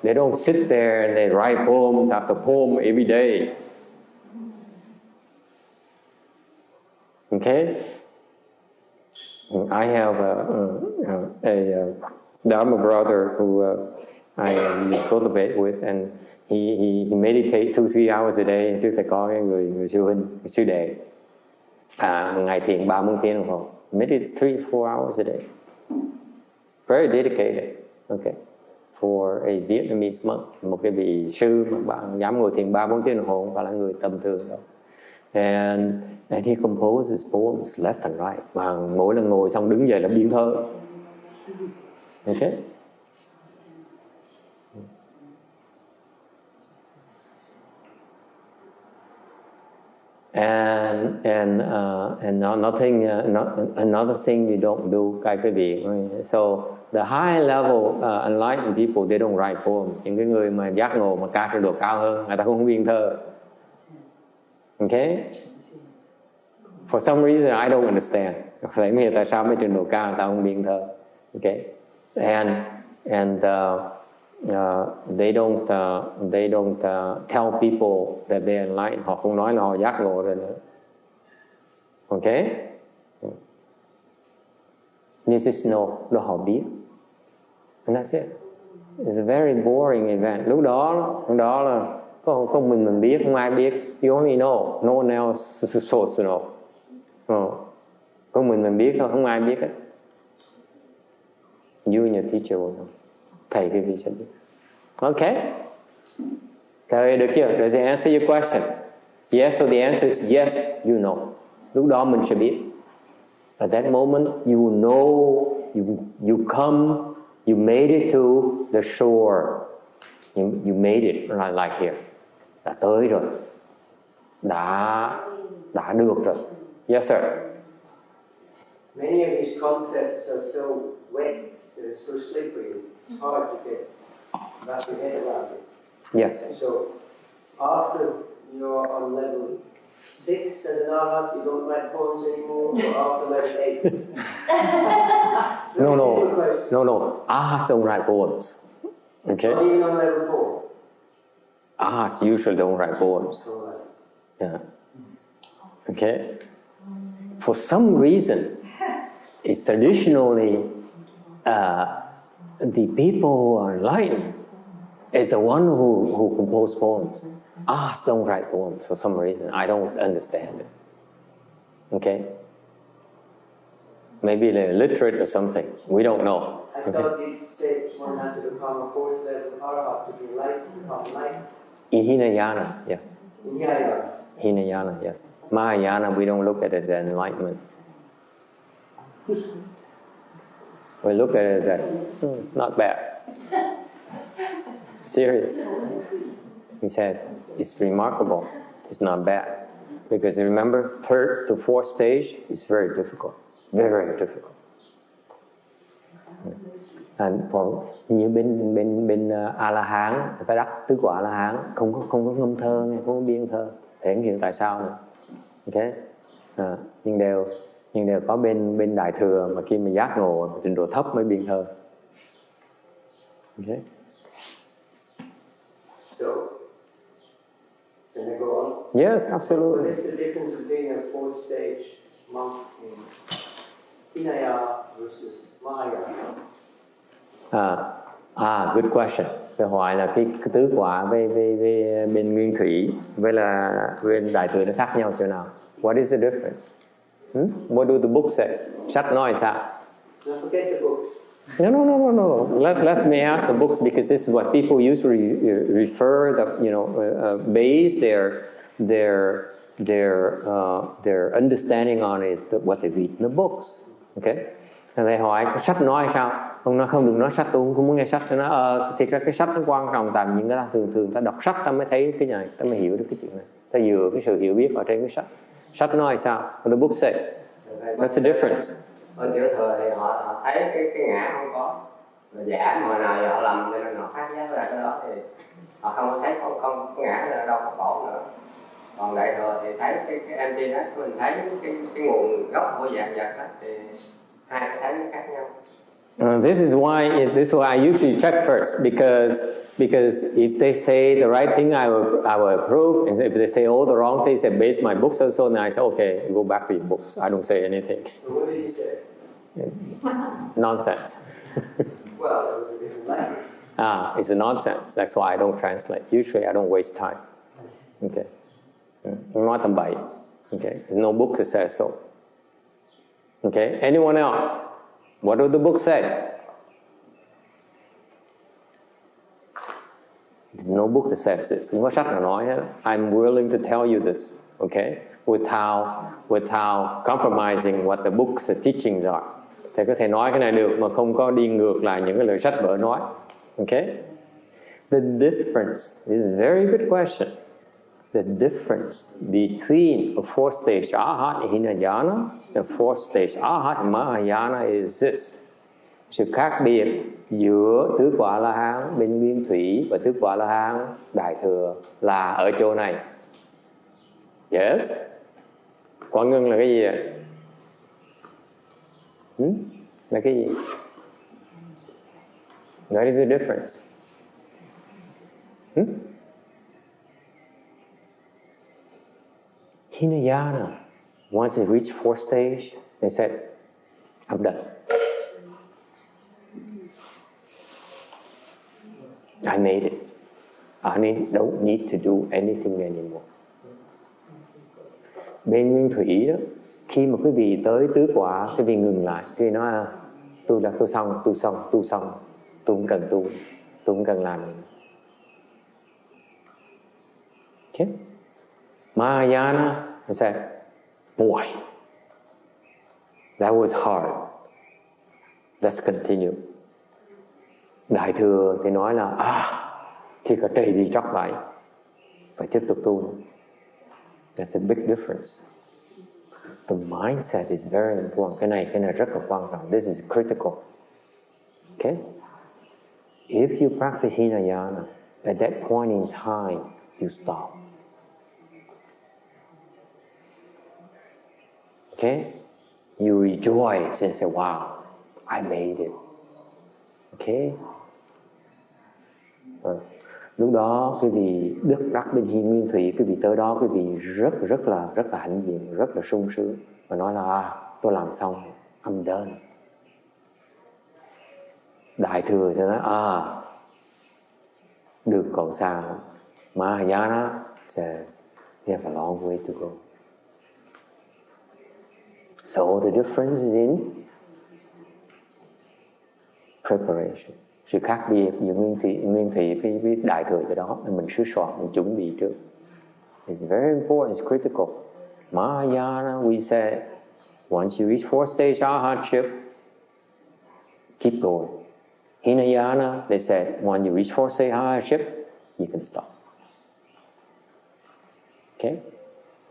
They don't sit there and they write poems after poem every day. Okay? I have a Dharma brother who I cultivate with, and he meditates 2-3 hours a day. Trước phải có cái người sư huynh, sư đệ. Ngày thiền 3-4 tiếng đồng hồ. Meditate 3-4 hours a day. Very dedicated. Okay. For a Vietnamese monk, một cái vị sư mà bạn dám ngồi thiền 3-4 tiếng đồng hồ, không phải là người tầm thường đâu. And he composes poems left and right. Và mỗi lần ngồi xong đứng dậy là biên thơ. Okay. And another thing you don't do, các quý vị. So the high level enlightened people, they don't write poems. Những cái người mà giác ngộ mà cao trình độ cao hơn, người ta không biên thơ. Okay? For some reason I don't understand. Tại vì tại sao mấy trình độ cao người ta không biên thơ. Okay? And they don't tell people that they're enlightened. Họ không nói là họ giác ngộ rồi nữa. Okay? This is no, đó họ biết. And that's it. It's a very boring event. Lúc đó là có mình biết, không ai biết. You only know, no one else is supposed to know. Có mình biết thôi, không ai biết hết. You and your teacher will know. Thầy quý vị sẽ biết. Okay? Thầy được chưa? Does it answer your question? Yes, so the answer is yes, you know. Lúc đó mình sẽ biết. At that moment, you know, you come, you made it to the shore. You made it like here. Đã tới rồi. Đã được rồi. Yes, sir. Many of these concepts are so wet, they're so slippery, it's hard to wrap your head around it. Yes. So after you're on level 6 as an arhat, you don't write poems anymore, or after level 8? No. Arhats don't write poems. Okay? Not even on level 4? Arhats usually don't write poems. All right. Yeah. Okay? For some reason, it's traditionally the people who are enlightened is the one who compose poems. Arhats don't write poems for some reason. I don't understand it. Okay? Maybe they're illiterate or something. We don't know. I thought you said one had to become a 4th level arhat to be enlightened, become enlightened. In Hinayana, yeah. In Hinayana. Hinayana, yes. Mahayana, we don't look at it as enlightenment. We look at it as not bad. Serious. He said, it's remarkable. It's not bad. Because remember, 3rd to 4th stage is very difficult. Very, very difficult. And như bên A-la-hán, người ta đắc tứ quả A-la-hán, không có ngâm thơ, không có biên thơ. Thể hiện hiểu tại sao nữa. Okay? Nhưng đều có bên đại thừa mà khi mà giác ngộ trình độ thấp mới biên thơ. Okay? So, can I go on? Yes, absolutely. What is the difference between a 4th stage monk in Hinayana versus Mahayana? Good question. Câu hỏi là cái tứ quả với bên nguyên thủy với là bên đại thừa nó khác nhau chỗ nào? What is the difference? What do the books say? Sách nói sao? Now forget the book. No. Let me ask the books, because this is what people usually refer. Base their understanding on is what they read in the books. Okay? Thầy hỏi sách nói sao? Ông nói không được nói sách, tôi không muốn nghe sách. Tôi nói thiệt ra cái sách nó quan trọng, tại những cái thường ta đọc sách ta mới thấy cái này, ta mới hiểu được cái chuyện này. Ta dựa cái sự hiểu biết ở trên cái sách. Sách nói sao? The book say. What's the difference? Ở tiểu thừa thì họ thấy cái ngã không có, rồi giả mà nào giờ họ lầm cho nên họ phát giác ra cái đó, thì họ không có thấy không có ngã là đâu có khổ nữa. Còn đại thừa thì thấy cái emptiness, mình thấy cái nguồn gốc của dạng vật đó, thì hai cái thấy nó khác nhau. This is why I usually check first, because if they say the right thing, I will approve, and if they say all the wrong things, I base my books also, and I say, okay, go back to your books. I don't say anything. So what did he say? Nonsense. Well, it was a different language. It's a nonsense. That's why I don't translate. Usually I don't waste time. Okay. Nói tầm bậy. Okay. There's no book that says so. Okay. Anyone else? What do the books say? There's no book that says this. Không có sách nào nói hết. I'm willing to tell you this. Okay. Without compromising what the books and teachings are. Thầy có thể nói cái này được mà không có đi ngược lại những cái lời sách vở nói. Okay? The difference, this is a very good question. The difference between a 4th stage Arhat Hinayana and 4th stage Arhat Mahayana is this. Sự khác biệt giữa tứ quả La-hán bên nguyên thủy và tứ quả La-hán đại thừa là ở chỗ này. Yes? Quả ngưng là cái gì ạ? Là cái gì? What is the difference? Hinayana, once they reached 4th stage, they said, I'm done. I made it. I don't need to do anything anymore. Bên nguyên thủy đó, khi mà quý vị tới tứ quả, quý vị ngừng lại, quý vị nói tôi xong, tôi không cần tu, tôi không cần làm nữa. Okay? Mahayana said, boy, that was hard. Let's continue. Đại thừa thì nói là khi cả trời bị tróc lại, phải tiếp tục tu. That's a big difference. The mindset is very important. Cái này rất là quan trọng. This is critical. Okay? If you practice Hinayana, at that point in time, you stop. Okay? You rejoice and say, wow, I made it. Okay? Lúc đó quý vị đức đắc bên nguyên thủy, quý vị tới đó quý vị rất là hãnh diện, rất là sung sướng và nói là tôi làm xong, I'm done. Đại thừa thì nói đường còn xa. Mahayana says you have a long way to go. So the difference is in preparation. Sự khác biệt giữa nguyên thủy với đại thừa cái đó là mình sửa soạn, mình chuẩn bị trước. It's very important, it's critical. Mahayana, we say, Once you reach fourth stage arhatship, keep going. Hinayana, they said, when you reach fourth stage arhatship, you can stop. Okay?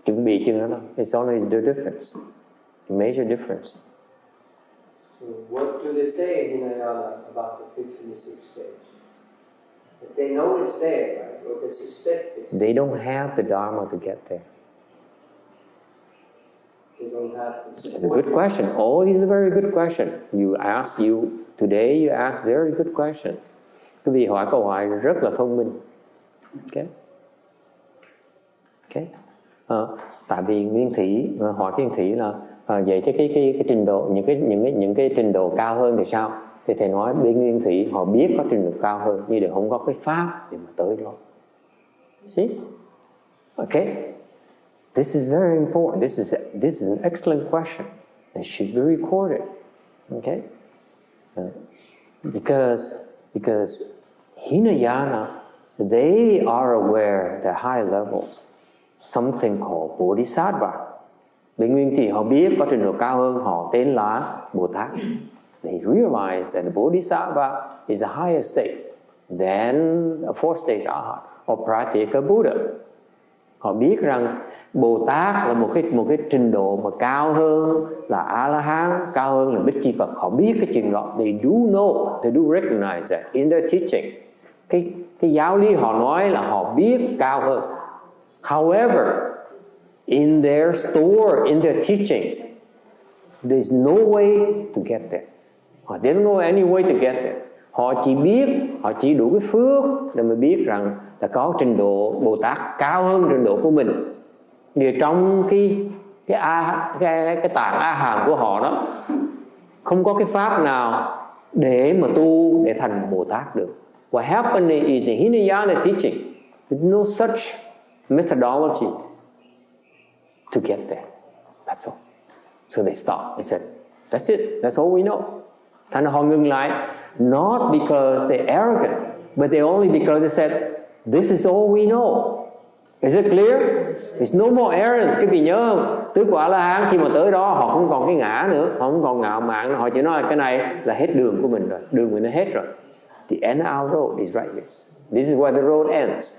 Chuẩn bị chừng đó. It's only the difference, the major difference. So what do they say in Hinayana about the fifth and the sixth stage? That they know it's there, right? Or they suspect it's there. They don't have the Dharma to get there. They don't have the It's a good question. All these are very good question. Today you ask very good question. Quý vị hỏi câu hỏi rất là thông minh. Okay. Okay. Tại vì Nguyên Thủy hỏi cái Nguyên Thủy là vậy cái trình độ những cái trình độ cao hơn thì sao? Thì thầy nói bên Nguyên Thủy họ biết có trình độ cao hơn, nhưng để không có cái pháp để mà tới đó. See? Okay. This is very important. This is an excellent question. It should be recorded. Okay? Because Hinayana, they are aware at high levels something called Bodhisattva. Bên Nguyên Thủy họ biết có trình độ cao hơn, họ tên là Bồ Tát. They realize that the Bodhisattva is a higher state than a fourth stage Arhat or Pratyeka Buddha. Họ biết rằng Bồ Tát là một cái trình độ mà cao hơn là A-la-hán, cao hơn là Bích Chi Phật. Họ biết cái chuyện đó. They do know, they do recognize that in their teaching. Cái giáo lý họ nói là họ biết cao hơn. However, in their store, in their teachings, there's no way to get there. They don't know any way to get there. Họ chỉ đủ cái phước để mà biết rằng là có trình độ Bồ Tát cao hơn trình độ của mình. Vì trong cái tạng A Hàm của họ đó, không có cái pháp nào để mà tu để thành Bồ Tát được. What happened is the Hinayana teaching. There's no such methodology to get there. That's all. So they stopped. They said, that's it. That's all we know. Thành ra họ ngừng lại. Not because they're arrogant, but they only because they said, this is all we know. Is it clear? It's no more arrogance. Các vị nhớ không? Tứ quả La-hán khi mà tới đó họ không còn cái ngã nữa, họ không còn ngạo mạn nữa. Họ chỉ nói là cái này là hết đường của mình rồi, đường mình nó hết rồi. The end of our road is right here. This is where the road ends.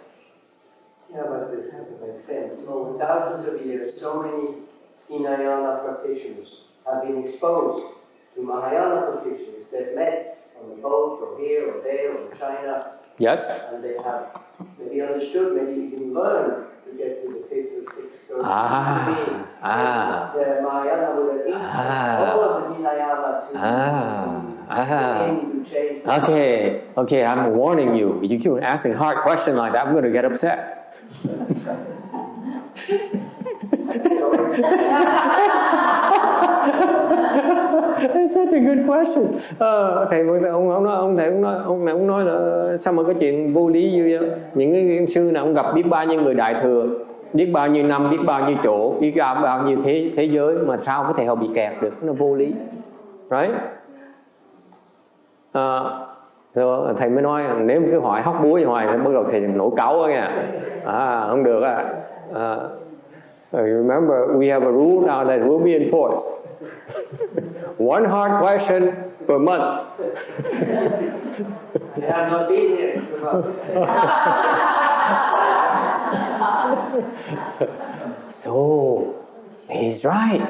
Yeah, but this doesn't make sense. Over thousands of years, so many Hinayana practitioners have been exposed to Mahayana practitioners that met on the boat or here or there or in China. Yes. And they have maybe understood, maybe even learned to get to the fifth or sixth. So the Mahayana would have influenced all of the Hinayana to change. Okay, I'm warning you. You keep asking hard questions like that, I'm going to get upset. It's such a good question. Ông nói là sao mà cái chuyện vô lý như vậy? Những cái sư nào cũng gặp biết bao nhiêu người đại thừa, biết bao nhiêu năm, biết bao nhiêu chỗ, biết bao nhiêu thế giới mà sao có thể họ bị kẹt được? Nó vô lý, right? Rồi thầy mới nói nếu mà cứ hỏi hóc búa hoài thì bắt đầu thầy nổi cáu á nha. Không được á. Remember, we have a rule now that will be enforced. One hard question per month. I have not been here for months. So, he's right.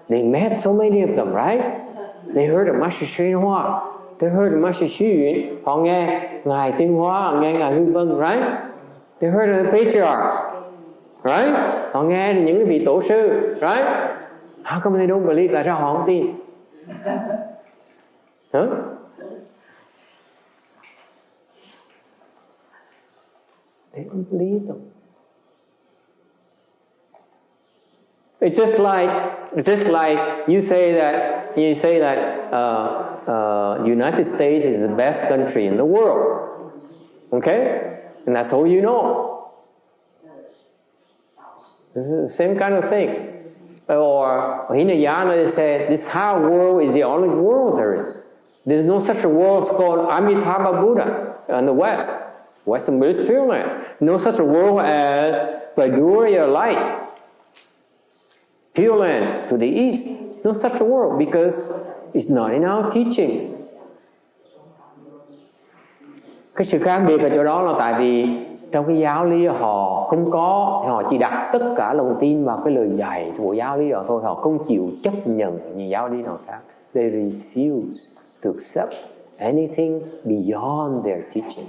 They met so many of them, right? They heard of Master Xuyên Hoa. They heard of Master Xu Yun. Họ nghe Ngài Tinh Hóa, họ nghe Ngài Hư Vân, right? They heard of the patriarchs, right? Họ nghe những cái vị tổ sư, right? How come they don't believe? Tại sao họ không tin? Huh? They don't believe them. It's just like you say that United States is the best country in the world. Okay? And that's all you know. This is the same kind of thing. Or Hinayana, they say this whole world is the only world there is. There's no such a world called Amitabha Buddha in the West, Western British Pure Land. No such a world as Vaduria Light, Pure Land to the east. No such a world because it's not in our teaching. Cái sự khác biệt ở chỗ đó là tại vì trong cái giáo lý họ không có, họ chỉ đặt tất cả lòng tin vào cái lời dạy của giáo lý họ thôi, họ không chịu chấp nhận những giáo lý nào khác. They refuse to accept anything beyond their teaching.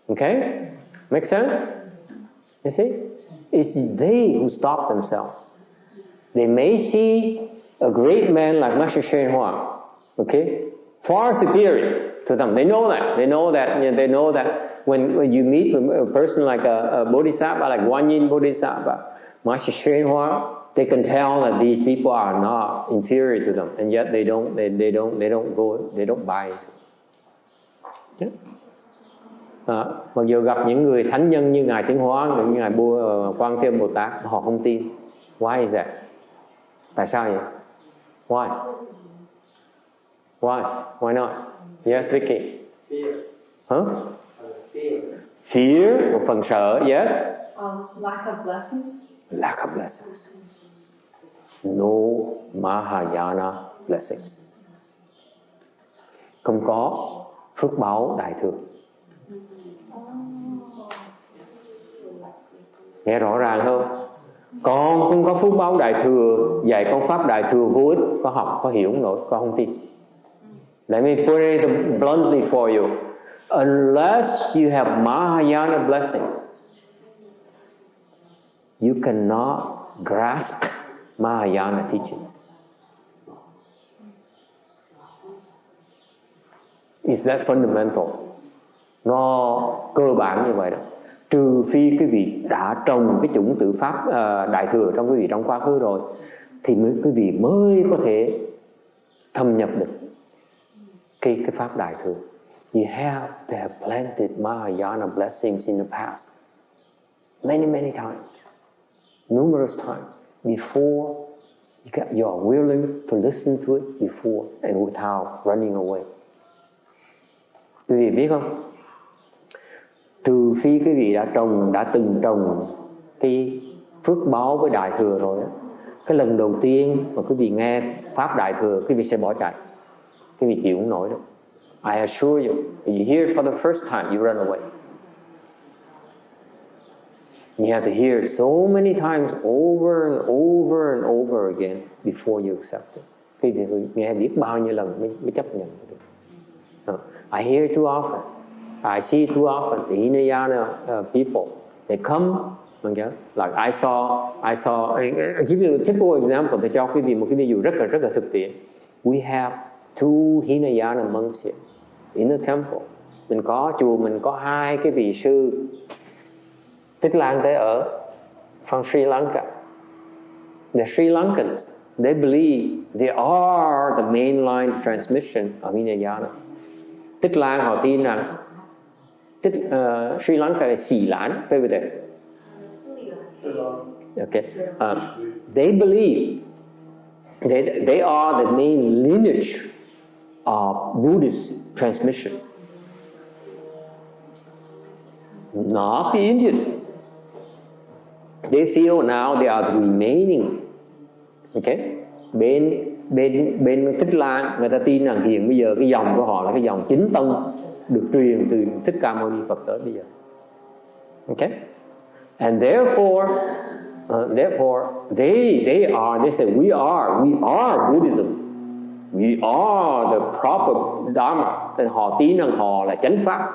Okay? Make sense? You see? It's they who stop themselves. They may see a great man like Master Hsuan Hua, okay, far superior to them. They know that. They know that. They know that when you meet a person like a bodhisattva, like Guanyin Bodhisattva, Master Hsuan Hua, they can tell that these people are not inferior to them, and yet they don't buy into it. Yeah. Mặc dù gặp những người thánh nhân như ngài Tiến Hóa, như ngài Quan Thế Âm Bồ Tát, họ không tin. Why is that? Tại sao vậy? Why? Why not? Yes, Vicky. Fear. Huh? Fear. Fear, một phần sợ. Yes. Lack of blessings. Lack of blessings. No Mahayana blessings. Không có phước báo đại thừa. Nghe rõ ràng không? Con không có phước báo đại thừa, dạy con pháp đại thừa vô ích, có học, có hiểu không nổi, con không tin. Let me put it bluntly for you. Unless you have Mahayana blessings, you cannot grasp Mahayana teachings. Is that fundamental? Nó cơ bản như vậy đó. Trừ phi quý vị đã trồng cái chủng tử pháp đại thừa trong quý vị trong quá khứ rồi, thì quý vị mới có thể thâm nhập được cái pháp đại thừa. You have to have planted Mahayana blessings in the past, many times, numerous times, before you are willing to listen to it before and without running away. Quý vị biết không? Trừ phi quý vị đã từng trồng cái phước báo với đại thừa rồi đó, cái lần đầu tiên mà quý vị nghe pháp đại thừa, quý vị sẽ bỏ chạy, quý vị chịu không nổi đâu. I assure you, you hear it for the first time, you run away. You have to hear it so many times, over and over and over again before you accept it. Quý vị nghe biết bao nhiêu lần mới chấp nhận được. I hear it too often. I see it too often. The Hinayana people, they come, okay? Like I saw. I'll give you a typical example để cho quý vị một cái ví dụ rất là thực tiễn. We have two Hinayana monks here in the temple. Mình có chùa, mình có hai cái vị sư Tích Lan Tế ở from Sri Lanka. The Sri Lankans, they believe they are the mainline transmission of Hinayana. Tích Lan họ tin rằng Sri Lanka is Xì Lan over there. Okay. They believe they are the main lineage of Buddhist transmission. Not the Indian. They feel now they are the remaining. Okay. Bên Tích Lan, người ta tin rằng hiện bây giờ cái dòng của họ là cái dòng chính tông được truyền từ Thích Ca Mâu Ni Phật tới bây giờ. Okay? And therefore they say we are Buddhism. We are the proper Dharma. Nên họ tin rằng họ là chánh pháp.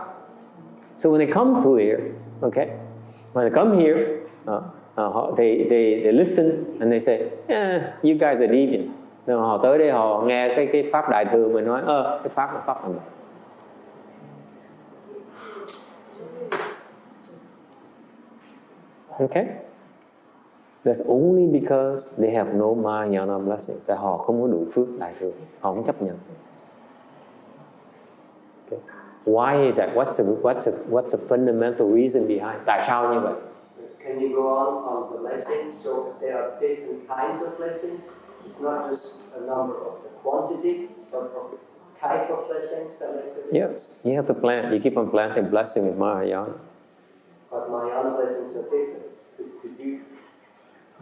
So when they come to here, okay, when they come here, they listen and they say, you guys are deviant. Nên họ tới đây họ nghe cái pháp đại thừa mình nói, cái pháp là pháp này. Okay? That's only because they have no Mahayana blessing. Tại họ không có đủ phước đại thừa, họ không chấp nhận. Okay. Why is that? What's the fundamental reason behind? Tại sao như vậy? Can you go on the blessings? So there are different kinds of blessings. It's not just a number of the quantity, but of the type of blessings that makes the difference. Yes, you have to plant. You keep on planting blessing with Mahayana. But Mahayana blessings are different. Could you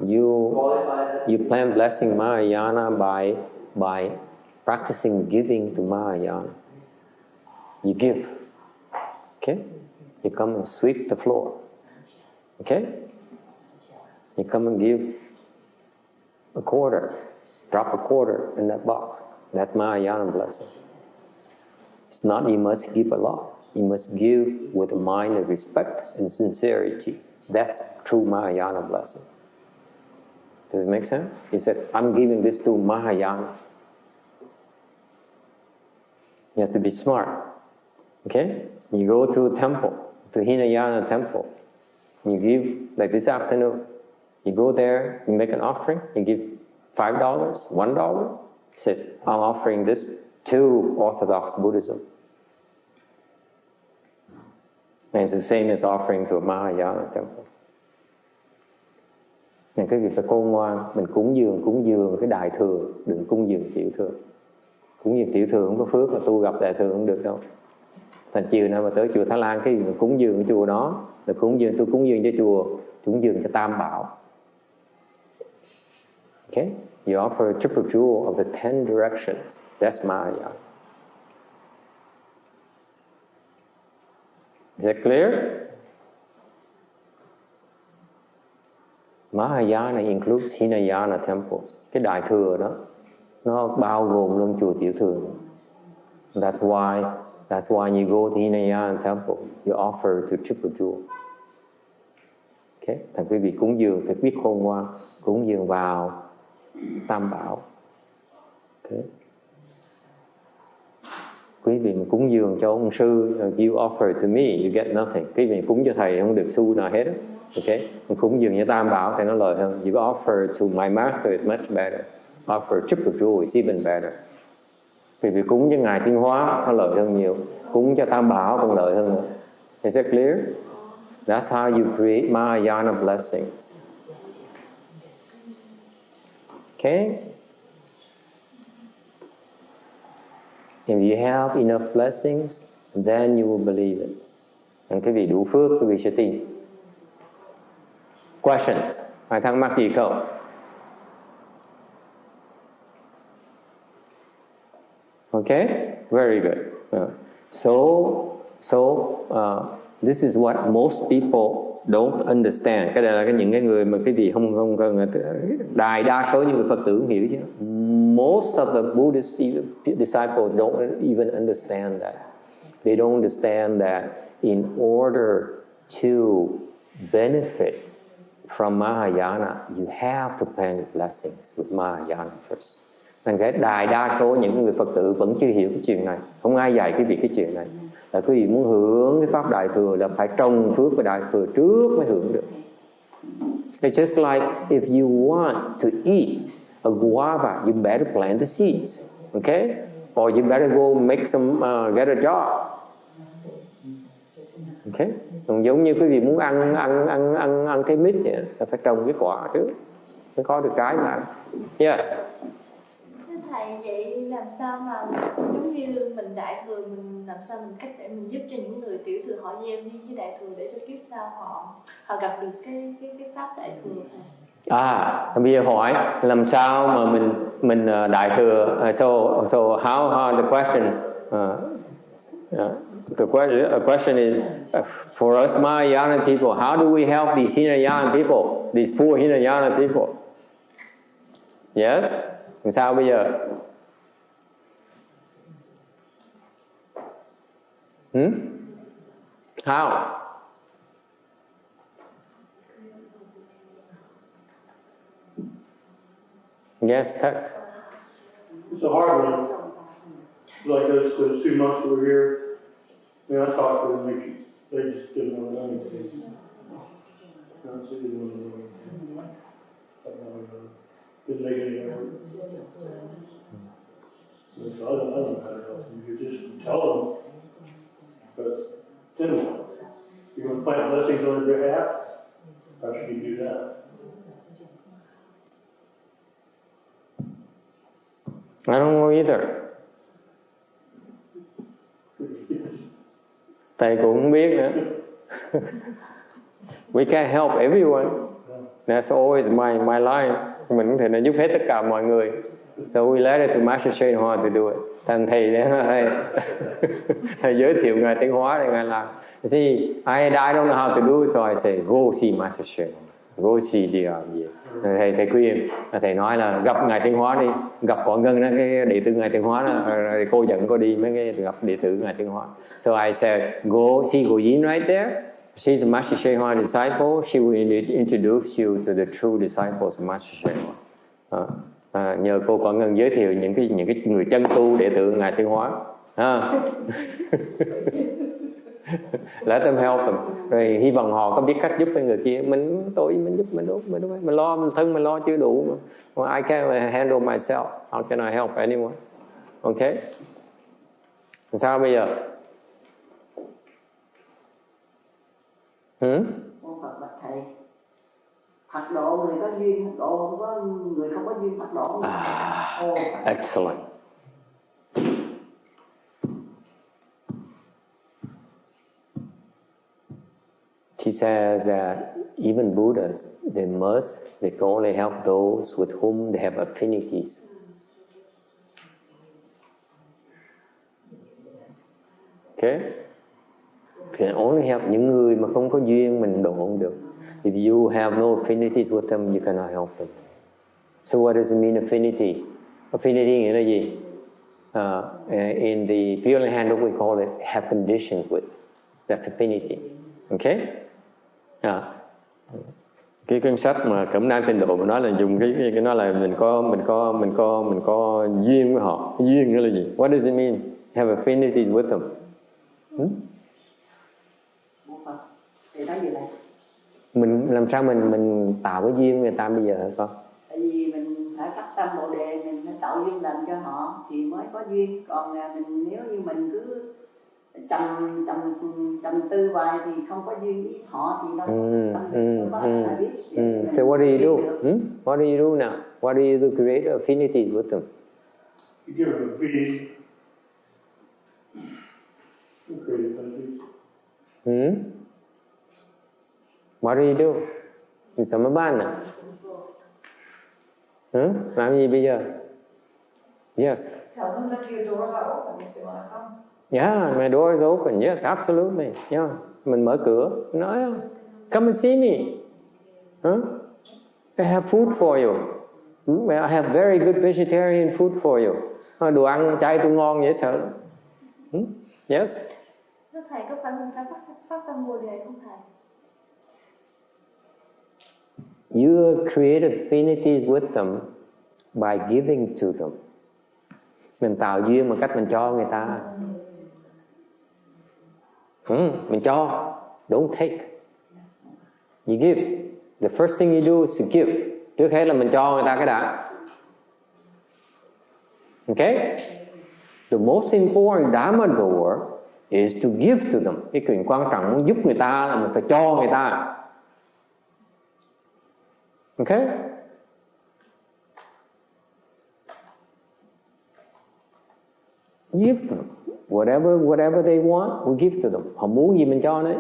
You qualify that? you plant blessing Mahayana by practicing giving to Mahayana. You give. Okay? You come and sweep the floor. Okay? You come and give a quarter. Drop a quarter in that box. That's Mahayana blessing. It's not you must give a lot. You must give with a mind of respect and sincerity. That's true Mahayana blessing. Does it make sense? He said, I'm giving this to Mahayana. You have to be smart. Okay? You go to a temple, to Hinayana temple. You give, like this afternoon, you go there, you make an offering, you give $5, $1. He says, I'm offering this to Orthodox Buddhism. And it's the same as offering to a Mahayana temple. Nên cái việc phải khôn ngoan, mình cúng dường cái đại thừa, đừng cúng dường tiểu thừa. Cúng dường tiểu thừa không có phước, mà tu gặp đại thừa không được đâu. Thành chiều nào mà tới chùa Thái Lan, cái gì mà cúng dường cái chùa đó, là tôi cúng dường cho chùa, cúng dường cho Tam Bảo. Okay? You offer a triple jewel of the 10 directions. That's Mahayana. Is that clear? Mahayana includes Hinayana temples. Cái đại thừa đó, nó bao gồm luôn chùa tiểu thừa. That's why you go to Hinayana temple, you offer to triple jewel. Okay? Thành quý vị cúng dường phải biết khôn ngoan, cúng dường vào Tam Bảo. Okay? Quý vị mà cúng dường cho ông sư, you offer to me, you get nothing. Quý vị cúng cho thầy không được xu nào hết. Okay? Cúng dường cho Tam Bảo thì nó lợi hơn. You offer to my master is much better. Offer triple jewel is even better. Vì cúng cho Ngài Tiến Hóa nó lợi hơn nhiều. Cúng cho Tam Bảo còn lợi hơn nữa. Is that clear? That's how you create Mahayana blessings. Okay? If you have enough blessings, then you will believe it. And quý vị đủ phước, quý vị sẽ tin. Questions? Ai thắc mắc gì không? Okay? Very good. This is what most people don't understand. Cái này là những cái người mà quý vị không cần, đại đa số những người Phật tử hiểu chứ. Most of the Buddhist disciples don't even understand that. They don't understand that in order to benefit from Mahayana, you have to plant blessings with Mahayana first. Nên cái đại đa số những người Phật tử vẫn chưa hiểu cái chuyện này. Không ai dạy quý vị cái chuyện này. Là quý vị muốn hưởng cái pháp đại thừa là phải trồng phước của đại thừa trước mới hưởng được. It's just like if you want to eat a guava, you better plant the seeds, okay? Or you better go make some, get a job, okay? Còn giống như quý vị muốn ăn cái mít vậy, là phải trồng cái quả trước mới có được cái mà. Yes. Thầy, vậy làm sao mà giống như mình đại thừa, mình làm sao mình cách để mình giúp cho những người tiểu thừa họ gieo duyên với đại thừa để cho kiếp sau họ gặp được cái pháp đại thừa này? Bây giờ hỏi làm sao mà mình đại thừa. So how the question the question is for us Mahayana people, how do we help these Hinayana people, these poor Hinayana people? Yes. Làm sao bây giờ? How? Yes, text. It's a hard one. Like those 2 months we were here, I talked to them, they just didn't want to know anything. Didn't make any effort. So I don't know how to help them. You just tell them. But then what? You're going to plant blessings on their behalf? How should you do that? I don't know either. Thầy cũng không biết nữa. We can't help everyone. That's always my line. Mình không thể nào giúp hết tất cả mọi người. So we let it to Master Shen Hoa to do it. Thành thầy thầy giới thiệu ngài Tiến Hóa để ngài làm. See, I don't know how to do it, so I say go see Master Shen. Go see the thầy khuyên, thầy nói là gặp ngài Tiến Hóa đi, gặp Quảng Ngân đó, cái đệ tử ngài Tiến Hóa đó, rồi cô dẫn cô đi mấy cái gặp đệ tử ngài Tiến Hóa. So I said go see Cô Yin right there. She's a Master Shen Hoa disciple. She will introduce you to the true disciples of Master Shen Hoa. Nhờ cô Quảng Ngân giới thiệu những cái người chân tu đệ tử ngài Tiến Hóa. Let them help them. Rồi hy vọng họ có biết cách giúp cái người kia. Mình giúp mình lo thân mình lo chưa đủ mà. Well, I can't handle myself. How can I help anyone? Okay? Sao bây giờ? Con Phật bạch thầy, Phật độ người có duyên, Phật độ không có người không có duyên, Phật độ. Excellent. She says that even Buddhas, they can only help those with whom they have affinities. Okay? Can only help những người mà không có duyên mình độ không được. If you have no affinities with them, you cannot help them. So what does it mean afffinity? Affinity nghĩa là gì? In the Pure Handbook we call it have conditions with. That's affinity. Okay? Cái cuốn sách mà Cẩm Nang Tịnh Độ mà nói là dùng cái nó là mình có duyên với họ. Duyên nghĩa là gì? What does it mean? Have affinities with them. Thì nói gì này? Mình làm sao mình tạo cái duyên người ta bây giờ hả con? Tại vì mình phải phát tâm Bồ Đề, mình phải tạo duyên lành cho họ thì mới có duyên. Còn mình nếu như mình cứ trầm tư hoài thì không có duyên với họ thì đâu có biết. So what do you do? What do you do now? What do you do to create affinities with them? You give them a feed. You create affinities. What do you do? Mình sao mới ban à? Làm gì bây giờ? Yes. Tell them that your doors are open if they want to come. Yeah, my door is open. Yes, absolutely. Yeah, mình mở cửa. Nói, come and see me. I have food for you. I have very good vegetarian food for you. Đồ ăn chay tôi ngon dễ sợ. Yes. Thầy có phải mình phải phát tâm Bồ Đề không thầy? You create affinities with them by giving to them. Mình tạo duyên bằng cách mình cho người ta. Mình cho, don't take. You give. The first thing you do is to give. Trước hết là mình cho người ta cái đã. Okay? The most important Dharma door is to give to them. Cái chuyện quan trọng muốn giúp người ta là mình phải cho người ta. Okay? Give them. Whatever they want, we give to them. Họ muốn gì mình cho đấy.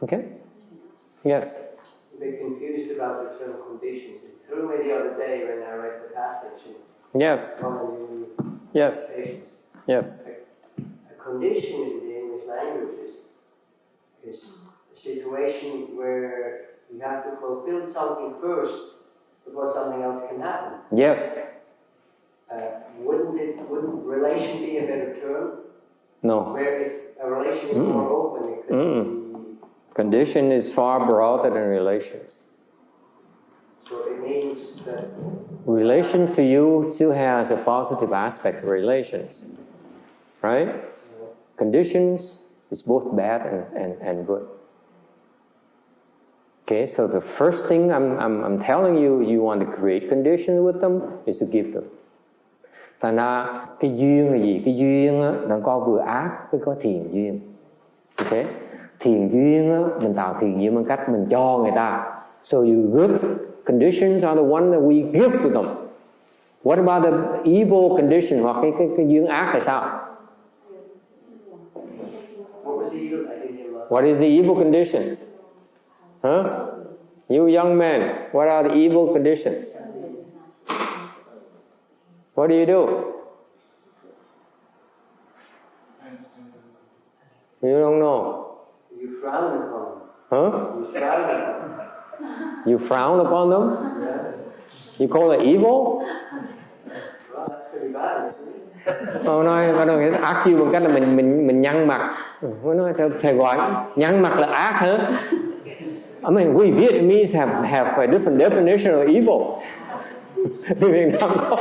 Okay? Yes. They're confused about the term conditions. It threw me the other day when I read the passage. Yes. Yes. Yes. A condition in the English language is a situation where you have to fulfill something first before something else can happen. Yes. Wouldn't relation be a better term? No. Where it's a relation is more open, it could be. Condition is far broader than relations. So it means that relation to you still has a positive aspect of relations, right? Conditions is both bad and good. Okay, so the first thing I'm telling you, you want to create conditions with them, is to give them. Thành ra cái duyên là gì? Cái duyên á, nó có vừa ác với có thiền duyên. Okay? Thiền duyên á, mình tạo thiền duyên bằng cách mình cho người ta. So you give. Conditions are the one that we give to them. What about the evil condition hoặc cái duyên ác là sao? what was evil? I didn't hear What is the evil conditions? Huh? You young men, what are the evil conditions? What do? You don't know. You frown upon them. Huh? You frown upon them. You frown upon them? Yeah. You call it evil? Well, that's pretty bad, isn't it? Ông nói ác chiêu bằng cách là mình nhăn mặt. Nó nói thầy gọi nhăn mặt là ác hả? I mean, we Vietnamese have a different definition of evil. Việt Nam có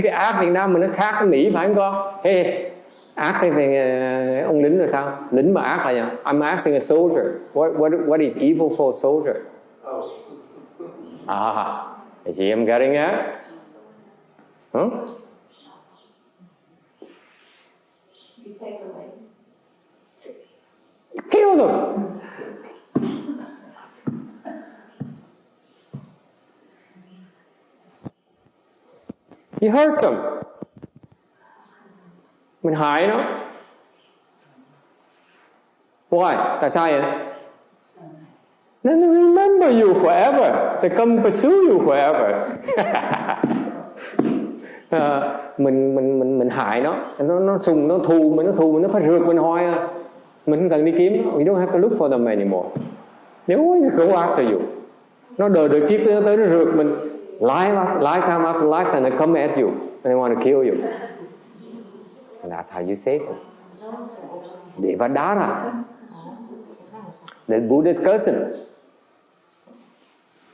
cái ác Việt Nam mình nó khác cái Mỹ phải không con? Hey, ác thì về ông lính là sao? Lính mà ác là gì? I'm asking a soldier. What is evil for a soldier? You see I'm getting it? Huh? You take away. Kill them. You hurt them. Mình hại nó. Why? Tại sao vậy? Then they remember you forever. They come pursue you forever. Mình hại nó sùng, nó thù mình, nó phải rượt mình hoài à. Mình không cần đi kiếm nó. We don't have to look for them anymore. They always go after you. Nó đời kiếp tới nó rượt mình. Lifetime after lifetime they come at you and they want to kill you. And that's how you save them. Devadara, the Buddha's cousin.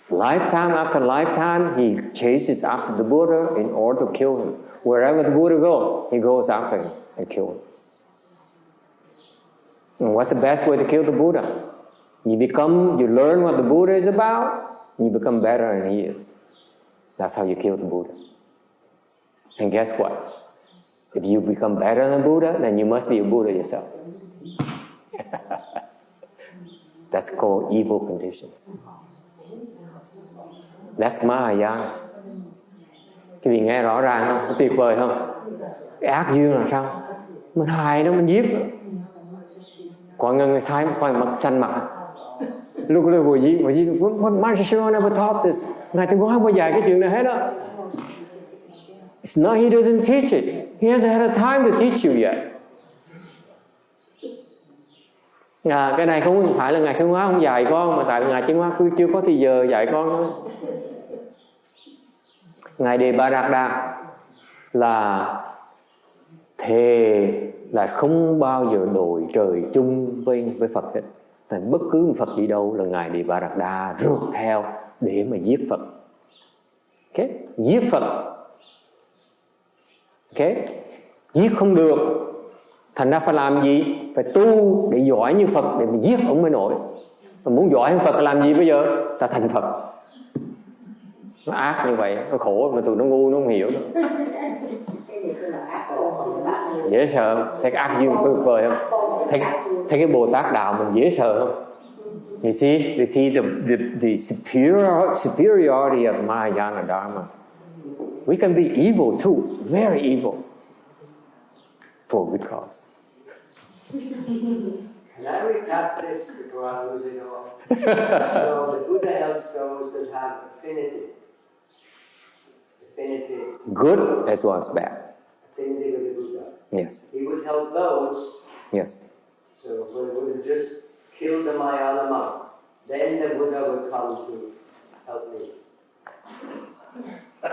Lifetime after lifetime, he chases after the Buddha in order to kill him. Wherever the Buddha goes, he goes after him and kills him. And what's the best way to kill the Buddha? You learn what the Buddha is about, and you become better than he is. That's how you kill the Buddha. And guess what? If you become better than Buddha, then you must be a Buddha yourself. That's called evil conditions. That's Mahayana. Cái vị nghe rõ ràng không? Tuyệt vời không? Cái ác duyên là sao? Mình hại nó, mình giết nó. Còn người sai coi mặt xanh mặt. Lúc đó vừa giết. What Master never taught this. Ngài Tuyên Quang không bao dạy cái chuyện này hết đó. It's not he doesn't teach it. He hasn't had a time to teach you yet. Cái này không phải là Ngài Tuyên Hóa không dạy con, mà tại vì Ngài Tuyên Hóa chưa có thì giờ dạy con thôi. Ngài Đề Bà Đạt Đà là thề là không bao giờ đổi trời chung với Phật hết. Thành bất cứ một Phật đi đâu là Ngài Đề Bà Đạt Đà rượt theo để mà giết Phật. Okay? Giết Phật. Okay? Giết không được, thành ra phải làm gì? Phải tu để giỏi như Phật để mà giết ông mới nổi. Mà muốn giỏi hơn Phật là làm gì bây giờ? Ta thành Phật. Nó ác như vậy, nó khổ mà tụi nó ngu nó không hiểu. Dễ sợ, thấy cái ác duyên tuyệt vời không? Thấy cái Bồ Tát đạo mình dễ sợ không? You see the superiority of Mahayana Dharma. We can be evil too, very evil, for a good cause. Can I recap this before I lose it all? So the Buddha helps those that have affinity. Good as well as bad. Affinity with the Buddha. Yes. He would help those. Yes. So when the Buddha just killed the Mahayana monk, then the Buddha would come to help me.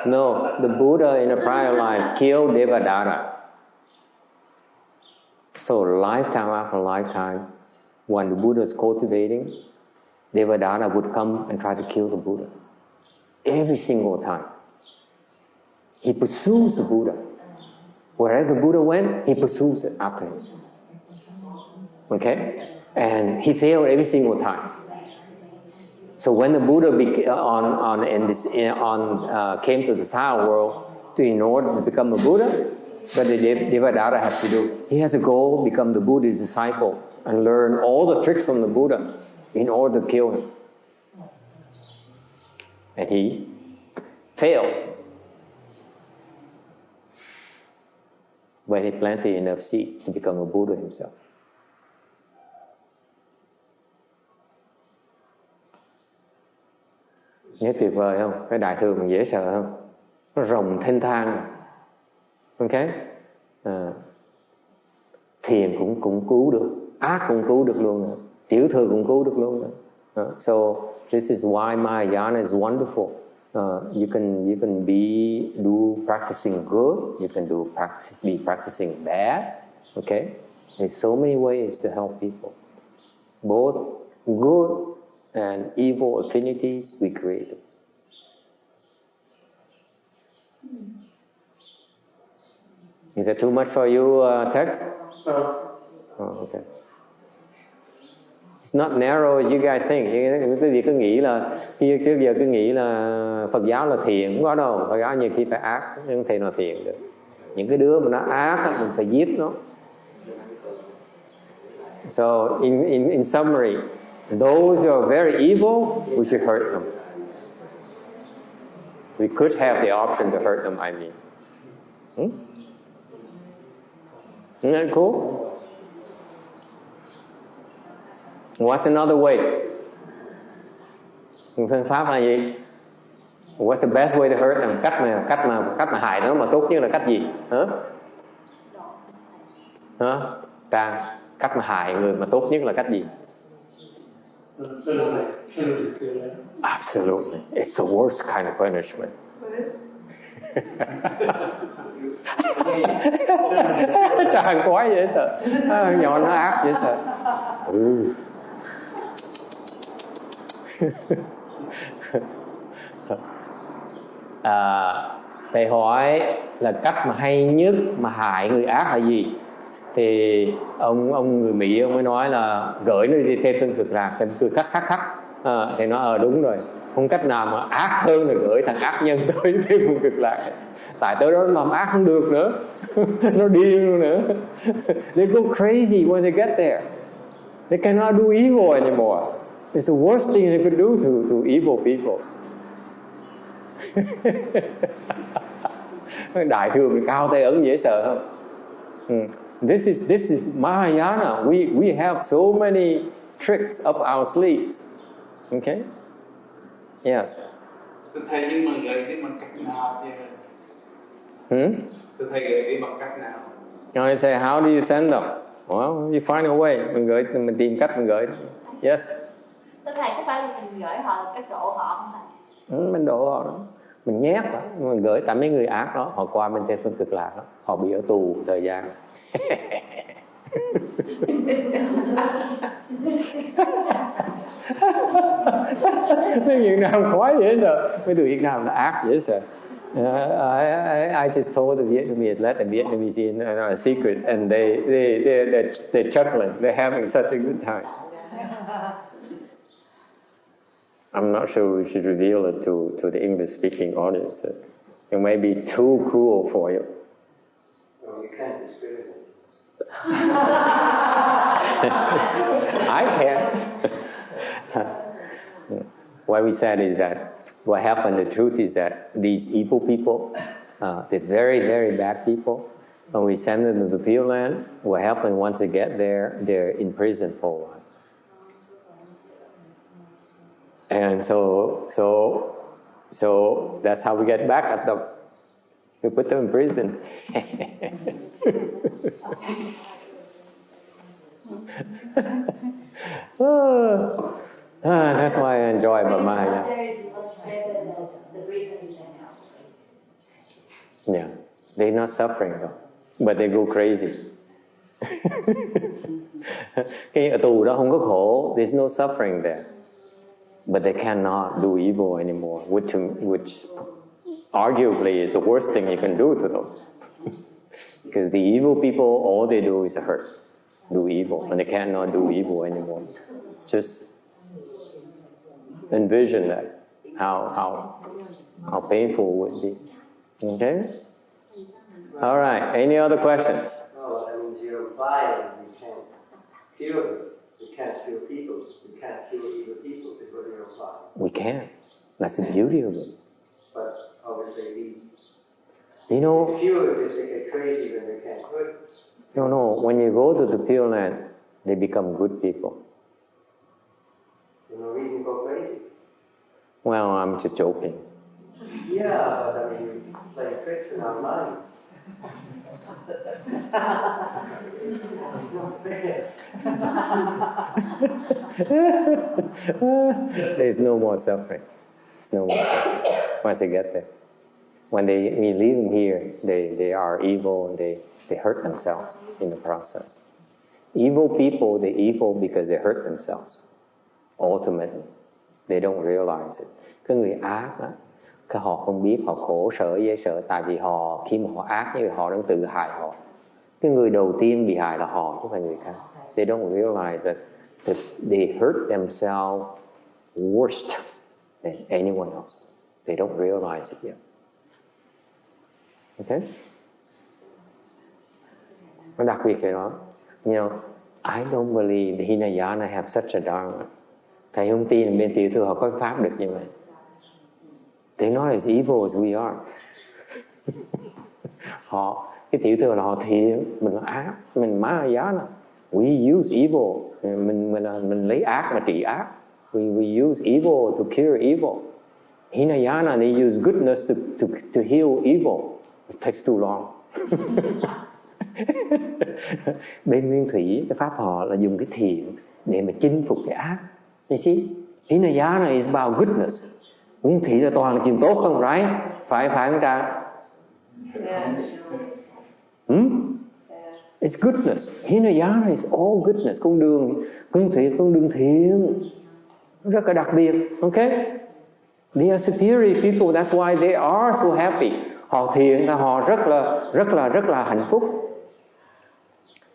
No, the Buddha in a prior life killed Devadatta. So lifetime after lifetime, when the Buddha is cultivating, Devadatta would come and try to kill the Buddha. Every single time. He pursues the Buddha. Wherever the Buddha went, he pursues it after him. Okay? And he failed every single time. So when the Buddha came to the Sahara world, in order to become a Buddha, what did Devadatta have to do? He has a goal, become the Buddha's disciple, and learn all the tricks from the Buddha in order to kill him. And he failed. But he planted enough seed to become a Buddha himself. Nghe tuyệt vời không? Cái đại thừa còn dễ sợ không? Nó rồng thênh thang. Ok? Thiền cũng cứu được, ác cũng cứu được luôn nữa. Tiểu thừa cũng cứu được luôn nữa. So this is why Mahayana is wonderful. You can do practicing good. You can be practicing bad. Okay? There's so many ways to help people. Both good and evil affinities we create. Is that too much for you, Tex? Oh, okay. It's not narrow as you guys think. Quý vị cứ nghĩ là trước giờ cứ nghĩ là Phật giáo là thiện, không có đâu. Phật giáo nhiều khi phải ác, nhưng thì nào thiện được. Những cái đứa mà nó ác mình phải giết nó. So in summary, those who are very evil, we should hurt them. We could have the option to hurt them, I mean. Isn't that cool? What's another way? Phương pháp là gì? What's the best way to hurt them? Cách mà hại nó mà tốt nhất là cách gì? Trang, cách mà hại người mà tốt nhất là cách gì? Absolutely. It's the worst kind of punishment. Trang quá dễ sợ. Nhỏ nó ác dễ sợ. Thầy hỏi là cách mà hay nhất mà hại người ác là gì? Thì ông người Mỹ ông mới nói là gửi nó đi theo phương cực lạc. Thì cười khắc. Thì nó đúng rồi. Không cách nào mà ác hơn là gửi thằng ác nhân tới theo phương cực lạc. Tại tới đó nó làm ác không được nữa. Nó điên luôn nữa. They go crazy when they get there. They cannot do evil anymore. It's the worst thing they could do to evil people. Đại thừa mình cao tay ấn dễ sợ không? This is Mahayana. We have so many tricks up our sleeves. Okay? Yes. Thầy nhưng mà gợi ý bằng cách nào chứ? Thầy gợi ý bằng cách nào? I say, how do you send them? Well, you find a way. Mình tìm cách mình gửi. Yes. Thưa thầy, có phải là mình gửi họ là cách độ họ không thầy? Mình độ họ đó. Mình nhét đó. Mình gửi tại mấy người ác đó, họ qua bên trên phương cực lạc đó. Họ bị ở tù thời gian. Mấy Việt Nam khoái dễ sợ. Mấy người Việt Nam là ác dễ sợ. I just told the Vietnamese, let the Vietnamese in a secret, and they're chuckling. They're having such a good time. I'm not sure we should reveal it to the English-speaking audience. It may be too cruel for you. No, you can't discriminate. I can. What we said is that what happened, the truth is that these evil people, the very, very bad people, when we send them to the Pure Land, what happened once they get there, they're in prison for a while. And so that's how we get back at them. We put them in prison. That's why I enjoy Mahayana. Yeah, they're not suffering though, but they go crazy. Cái ở tù đó không có khổ, there's no suffering there. But they cannot do evil anymore, which arguably is the worst thing you can do to them. Because the evil people, all they do is hurt, do evil, and they cannot do evil anymore. Just envision that, how painful it would be. Okay? All right, any other questions? No, that means you're implying you can't cure them. You can't cure people. You can't cure evil people, is what you're implying. We can. That's the beauty of it. But obviously these... You know... Cure if they get crazy when they can't quit. No. When you go to the Pure Land, they become good people. There's no reason to go crazy. Well, I'm just joking. Yeah, but I mean, we play tricks in our minds. It's not fair. There's no more suffering. There's no more suffering once they get there. When we leave them here, they are evil and they hurt themselves in the process. Evil people, they're evil because they hurt themselves. Ultimately, they don't realize it. Cái người ác đó, họ không biết họ khổ sở dễ sợ, tại vì khi mà họ ác như họ đang tự hại họ. Cái người đầu tiên bị hại là họ chứ không phải người khác. They don't realize that they hurt themselves worse than anyone else. They don't realize it yet. Okay? Nó đặc biệt cái đó. You know, I don't believe the Hinayana have such a dharma. Thầy không tin là bên tiểu thừa họ có pháp được như vậy. They're not as evil as we are. Cái tiểu thừa là họ thiện, mình là ác, mình Mahayana. We use evil, mình lấy ác mà trị ác. We use evil to cure evil. Hinayana, they use goodness to heal evil. It takes too long. Bên Nguyên Thủy, cái pháp họ là dùng cái thiện để mà chinh phục cái ác. You see, Hinayana is about goodness. Nguyên Thủy là toàn là chuyện tốt không, right? Phải không ta? It's goodness. Hinayana is all goodness. Con đường Nguyên Thủy, con đường thiện, rất là đặc biệt. Okay? They are superior people. That's why they are so happy. Họ thiện là họ rất là hạnh phúc.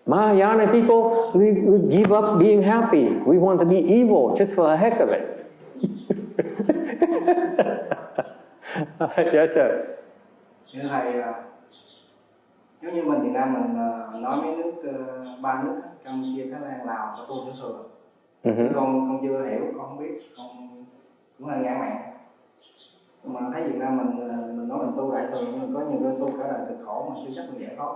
Mahayana people, we give up being happy. We want to be evil just for the heck of it. Yes, sir. Thưa thầy, giống như mình Việt Nam mình nói mấy nước ba nước Campuchia, Thái Lan, Lào có tu tiểu thừa. Con chưa hiểu, con không biết, con cũng hơi ngã mạn. Nhưng mà thấy Việt Nam mình nói mình tu đại thừa, nhưng có nhiều người tu cả đời cực khổ mà chưa chắc mình giải thoát.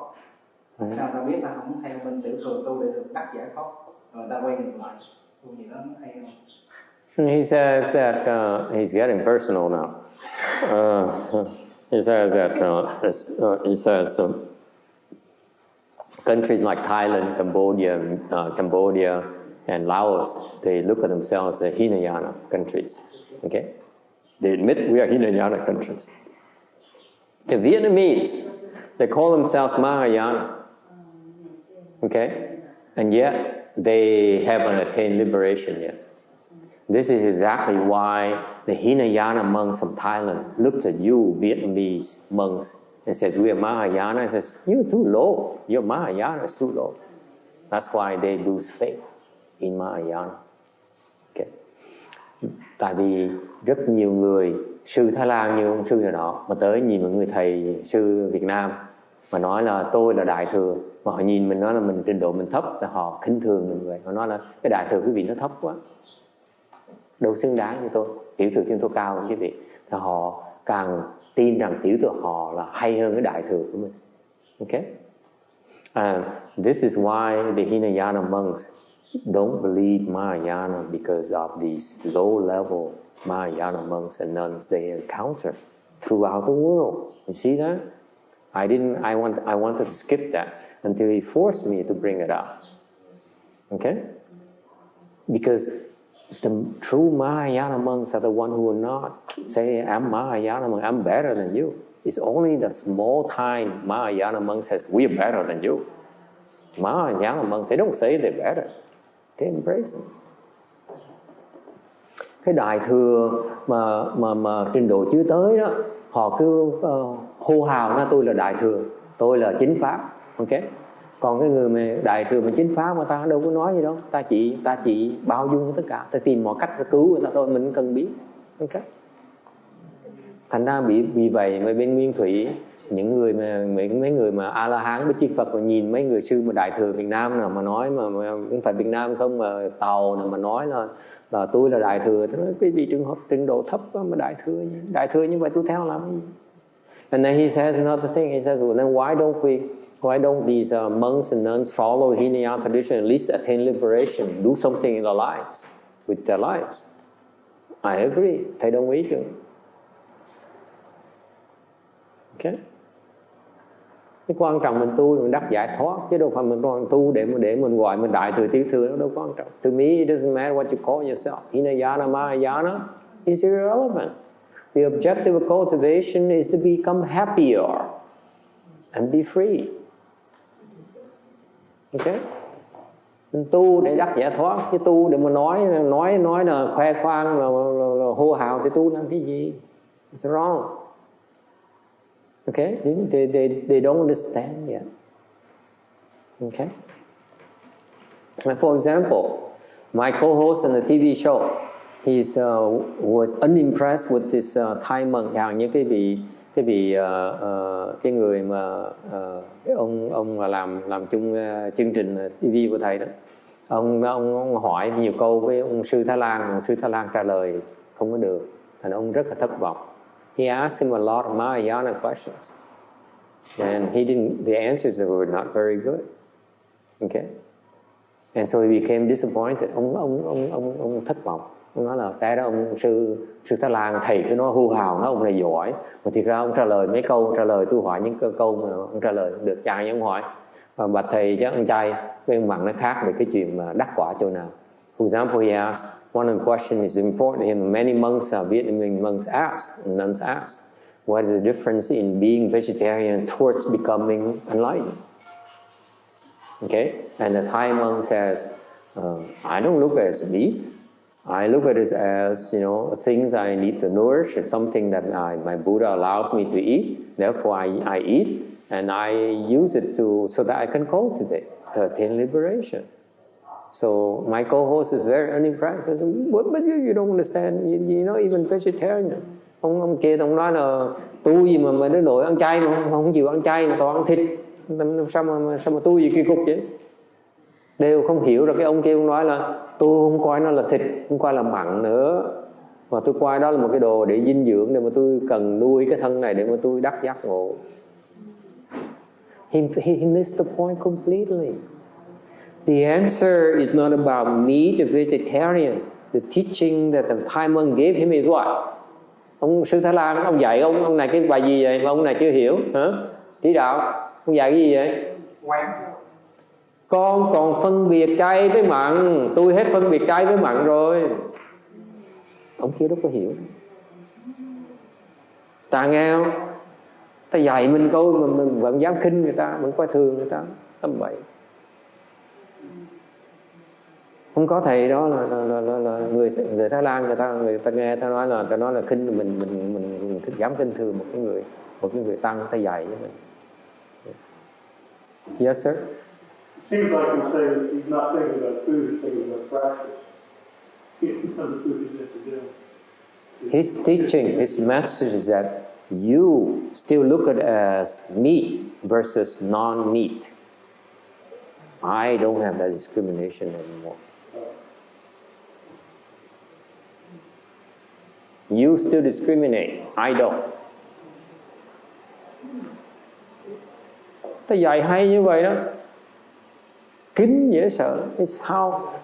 Sao ta biết ta không theo bên tiểu thừa tu để được đắc giải thoát, rồi ta quay ngược lại tu gì đó hay không? He says that he's getting personal now. He says that countries like Thailand, Cambodia, and Laos, they look at themselves as Hinayana countries. Okay, they admit we are Hinayana countries. The Vietnamese, they call themselves Mahayana. Okay, and yet they haven't attained liberation yet. This is exactly why the Hinayana monks from Thailand looks at you, Vietnamese monks, and says, we are Mahayana, and says, you're too low. Your Mahayana is too low. That's why they lose faith in Mahayana. Okay. Tại vì rất nhiều người, sư Thái Lan như ông sư này nọ, mà tới nhìn một người thầy sư Việt Nam, mà nói là tôi là đại thừa, mà họ nhìn mình nói là mình trình độ mình thấp, là họ khinh thường mình vậy. Họ nói là cái đại thừa quý vị nó thấp quá, đâu xứng đáng như tôi, tiểu thừa chúng tôi cao hơn quý vị. Thì họ càng tin rằng tiểu thừa họ là hay hơn cái đại thừa của mình. Okay? And this is why the Hinayana monks don't believe Mahayana, because of these low-level Mahayana monks and nuns they encounter throughout the world. You see that? I wanted to skip that until he forced me to bring it up. Okay? Because the true Mahayana monks are the one who will not say, I'm Mahayana monk, I'm better than you. It's only the small-time Mahayana monk says, we're better than you. Mahayana monks, they don't say they're better. They embrace it. Cái đại thừa mà trình độ chưa tới đó, họ cứ hô hào nói tôi là đại thừa, tôi là chính pháp. Okay? Còn cái người mà đại thừa mà chính pháp mà ta đâu có nói gì đâu, ta chỉ bao dung tất cả, ta tìm mọi cách để cứu người ta thôi, mình cần biết. Okay? Thành ra vì vậy mà bên Nguyên Thủy, mấy người mà A La Hán với Chư Phật mà nhìn mấy người sư mà đại thừa Việt Nam nào mà nói mà cũng phải Việt Nam không, mà Tàu nào mà nói là tôi là đại thừa, tôi nói cái gì trường hợp trình độ thấp quá mà đại thừa như vậy tôi theo làm gì? And then he says another thing. He says, well, then why don't these monks and nuns follow Hinayana tradition, at least attain liberation, do something in their lives, with their lives? I agree. Thầy đồng ý chứ. Okay. Cái quan trọng mình tu mình đắc giải thoát, chứ đâu phải mình còn tu để mình gọi mình đại thừa tiểu thừa, nó đâu quan trọng. To me it doesn't matter what you call yourself. Hinayana, Mahayana is irrelevant. The objective of cultivation is to become happier and be free. Okay? Mình tu để đắc giải thoát, chứ tu để mà nói là khoe khoang là hô hào thì tu làm cái gì? It's wrong. Okay? They don't understand yet. Okay? And for example, my co-host on the TV show, he was unimpressed with this Thai monk, như cái người mà ông là làm chung chương trình TV của thầy đó. Ông hỏi nhiều câu với ông sư Thái Lan trả lời không có được, thành ông rất là thất vọng. He asked him a lot of Mahayana questions, and the answers were not very good. Okay, and so he became disappointed. Ông thất vọng. Ông nói là cái đó ông sư Thái Lan thầy cứ nói hô hào, nói ông này giỏi, mà thiệt ra ông trả lời mấy câu, tôi hỏi những câu mà ông trả lời được. Trai ông hỏi bạch thầy chứ ông trai với ông bạn nó khác về cái chuyện mà đắc quả chỗ nào. For example, he asked, one of the questions is important to him. Many monks, Vietnamese monks ask, and nuns ask, what is the difference in being vegetarian towards becoming enlightened? Okay, and the Thai monk says, I don't look at it as meat. I look at it as, things I need to nourish. It's something that my Buddha allows me to eat. Therefore, I eat, and I use it so that I can cultivate, attain liberation. So my co-host is very unimpressed. He says, but you don't understand. You're not even vegetarian. Ông kia ông nói là tu gì mà đến nỗi ăn chay mà không chịu ăn chay mà toàn ăn thịt. Sao mà tu gì kỳ cục vậy? Đều không hiểu rồi. Cái ông kia ông nói là tôi không coi nó là thịt, không coi là mặn nữa, mà tôi coi đó là một cái đồ để dinh dưỡng, để mà tôi cần nuôi cái thân này để mà tôi đắc giác ngộ. He missed the point completely. The answer is not about meat or vegetarian. The teaching that the Thai monk gave him is what? Ông sư Thái Lan ông dạy ông này cái bài gì vậy mà ông này chưa hiểu hả? Chỉ đạo ông dạy cái gì vậy? Con còn phân biệt chay với mặn, tôi hết phân biệt chay với mặn rồi. Ông kia đâu có hiểu. Ta nghe không? Ta dạy mình câu mà mình vẫn dám khinh người ta, vẫn coi thường người ta, tầm bậy. Không có thầy đó là người Thái Lan, người ta nghe ta nói là khinh mình dám khinh thường một cái người tăng ta dạy với mình. Yes sir. Seems like you say he's not thinking about food, he's thinking about practice. He's not the food he's into doing. His teaching, his message is that you still look at it as meat versus non-meat. I don't have that discrimination anymore. You still discriminate. I don't. Ta dạy hay như vậy đó. Kính dễ sợ.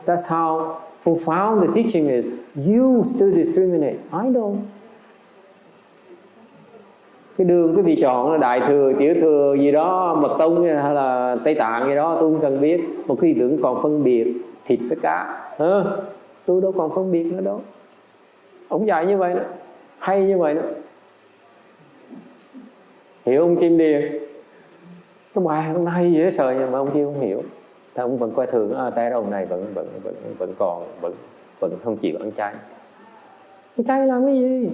That's how profound the teaching is. You still discriminate. I don't. Cái đường quý vị chọn là đại thừa, tiểu thừa gì đó, mật tông hay là Tây Tạng gì đó, tôi không cần biết. Một khi tưởng còn phân biệt thịt với cá, tôi đâu còn phân biệt nữa đâu. Ông dạy như vậy đó, hay như vậy đó. Hiểu ông Kim Điền? Cái bài hôm nay dễ sợ nhưng mà ông kia không hiểu. Thì ông vẫn coi thường, tay ông này vẫn không chịu ăn chay. Ăn chay làm cái gì?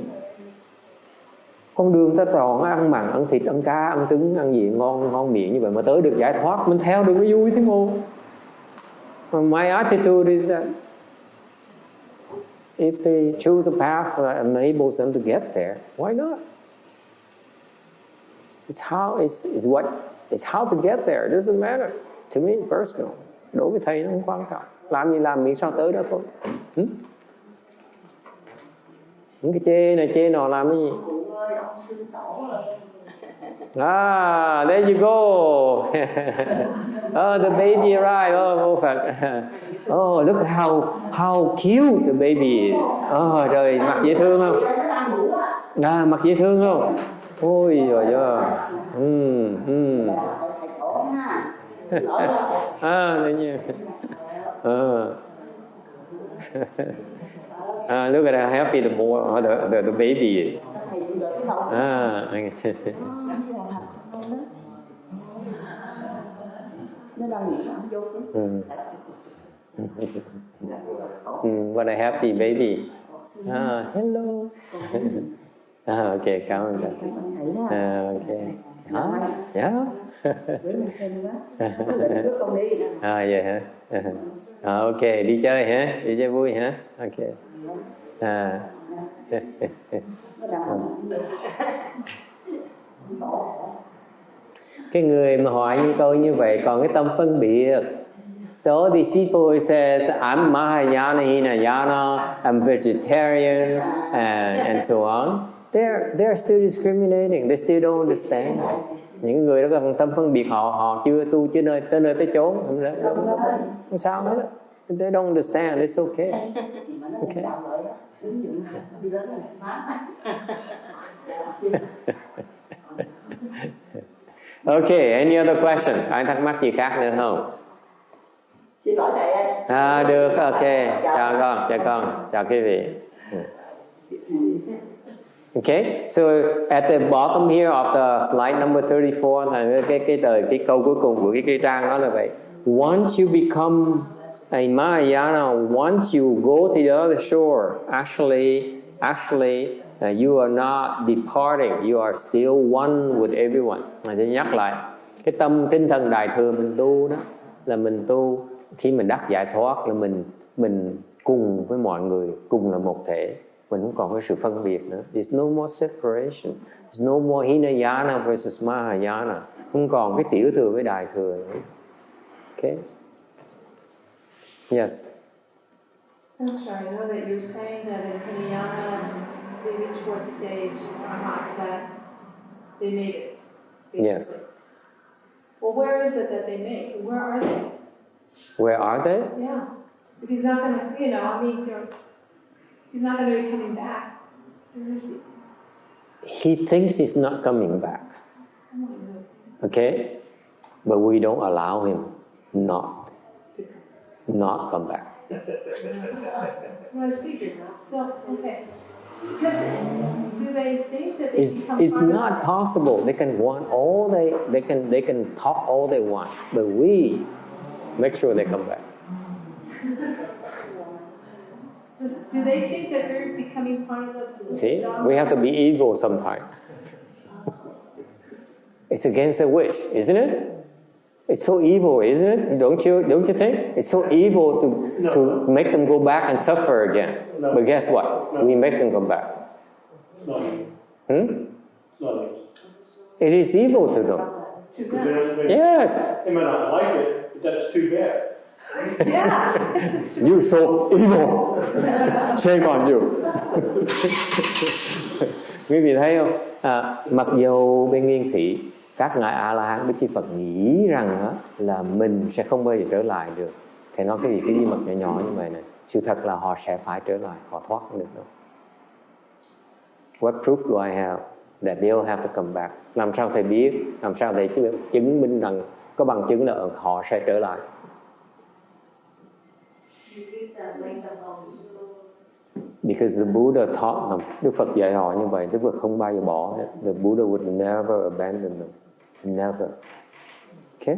Con đường ta toàn ăn mặn, ăn thịt, ăn cá, ăn trứng, ăn gì ngon miệng như vậy mà tới được giải thoát, mình theo được cái vui thế mô. My attitude is that if they choose a path that enables them to get there, why not? It's how to get there. It doesn't matter to me personal. Đối với thầy nó không quan trọng. Làm gì làm miễn sao tới đó thôi. Những cái chê này chê nọ làm cái gì? Ah, there you go. Oh, the baby arrived. Oh, Mô Phật. Oh, look how cute the baby is. Oh, trời, mặt dễ thương không? Mặt dễ thương không? Ôi giời ơi. Tự nhiên. Look at how happy the boy, the baby is. What a happy baby. Hello. Ok, cảm ơn các. Ok. Yeah. Vậy hả? Ok, đi chơi hả? Đi chơi vui hả? Ok. Cái người mà hỏi như tôi như vậy còn cái tâm phân biệt. So these people says I'm Mahayana, Hinayana, I'm vegetarian, and so on. They're still discriminating. They still don't understand. Những người đó còn tâm phân biệt, họ chưa tu tới nơi tới chốn, không sao hết. They don't understand. It's okay. Okay. Okay. Any other question? Ai thắc mắc gì khác nữa không? Xin lỗi thầy ơi. Được. Ok. Chào con. Chào quý vị. Okay, so at the bottom here of the slide number 34 là cái câu cuối cùng của cái trang đó là vậy. Once you become a Mahayana, once you go to the other shore, actually you are not departing, you are still one with everyone. Mà tôi nhắc lại, cái tâm tinh thần đại thừa mình tu đó là mình tu khi mình đắc giải thoát là mình cùng với mọi người, cùng là một thể. Mình không còn có sự phân biệt nữa. There's no more separation. There's no more Hinayana versus Mahayana. Không còn cái tiểu thừa với đại thừa nữa. Okay. Yes. I'm sorry, I know that you're saying that in Hinayana, they reach what stage that they made it, basically. Yes. Well, where is it that they made it? Where are they? Where are they? Yeah. If he's not going to, he's not going to be coming back. Where is he? He thinks he's not coming back. Okay? But we don't allow him not come back. That's what I figured. So, okay. Because do they think that they become It's part not possible. They can want all they can talk all they want, but we make sure they come back. Do they think that they're becoming part of the... See, we have to be ego sometimes. It's against their wish, isn't it? It's so evil, isn't it? Don't you think? It's so evil to make them go back and suffer again. No. But guess what? No. We make them come back. No. No. It is evil to them. To them. Yes. They might not like it, but that's too bad. Yeah. You're so evil. Shame on you. Quý vị thấy không? Mặc dù bên Nguyên Thủy các ngài A-la-hán Đức Chi Phật nghĩ rằng là mình sẽ không bao giờ trở lại được. Thầy nói cái gì cái bí mật nhỏ nhỏ như vậy này. Sự thật là họ sẽ phải trở lại, họ thoát không được đâu. What proof do I have that they'll have to come back? Làm sao thầy biết, làm sao thầy chứng minh rằng có bằng chứng là họ sẽ trở lại? Because the Buddha taught them. Đức Phật dạy họ như vậy, Đức Phật không bao giờ bỏ. The Buddha would never abandon them. Never. Okay?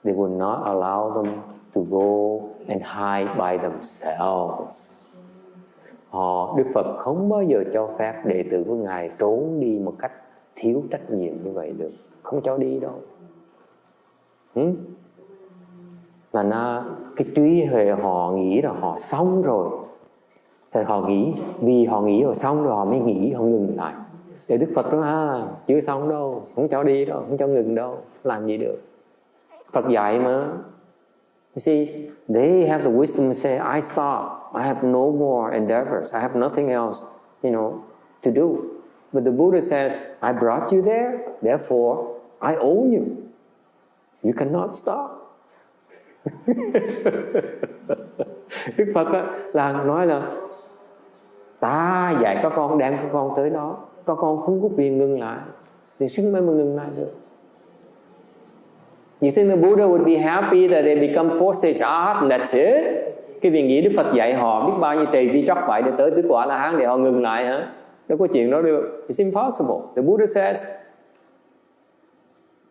They would not allow them to go and hide by themselves. Đức Phật không bao giờ cho phép đệ tử của Ngài trốn đi một cách thiếu trách nhiệm như vậy được. Không cho đi đâu. Là cái trí huệ họ nghĩ là họ xong rồi. Thì họ nghĩ, vì họ nghĩ rồi xong rồi họ mới nghĩ, họ ngừng lại. Để Đức Phật nói chưa xong đâu, không cho đi đâu, không cho ngừng đâu, làm gì được. Phật dạy mà. You see, they have the wisdom to say, I stop, I have no more endeavors, I have nothing else, to do. But the Buddha says, I brought you there, therefore I own you. You cannot stop. Đức Phật là nói là ta dạy các con, đem các con tới đó, các con không có quyền ngừng lại, thì xứng mới mà ngừng lại được. You think the Buddha would be happy that they become fourth stage art and that's it? Cái việc nghĩ Đức Phật dạy họ biết bao nhiêu trì đi tróc vậy để tới tứ quả La Hán để họ ngừng lại hả? Đâu có chuyện đó được. It's impossible. The Buddha says,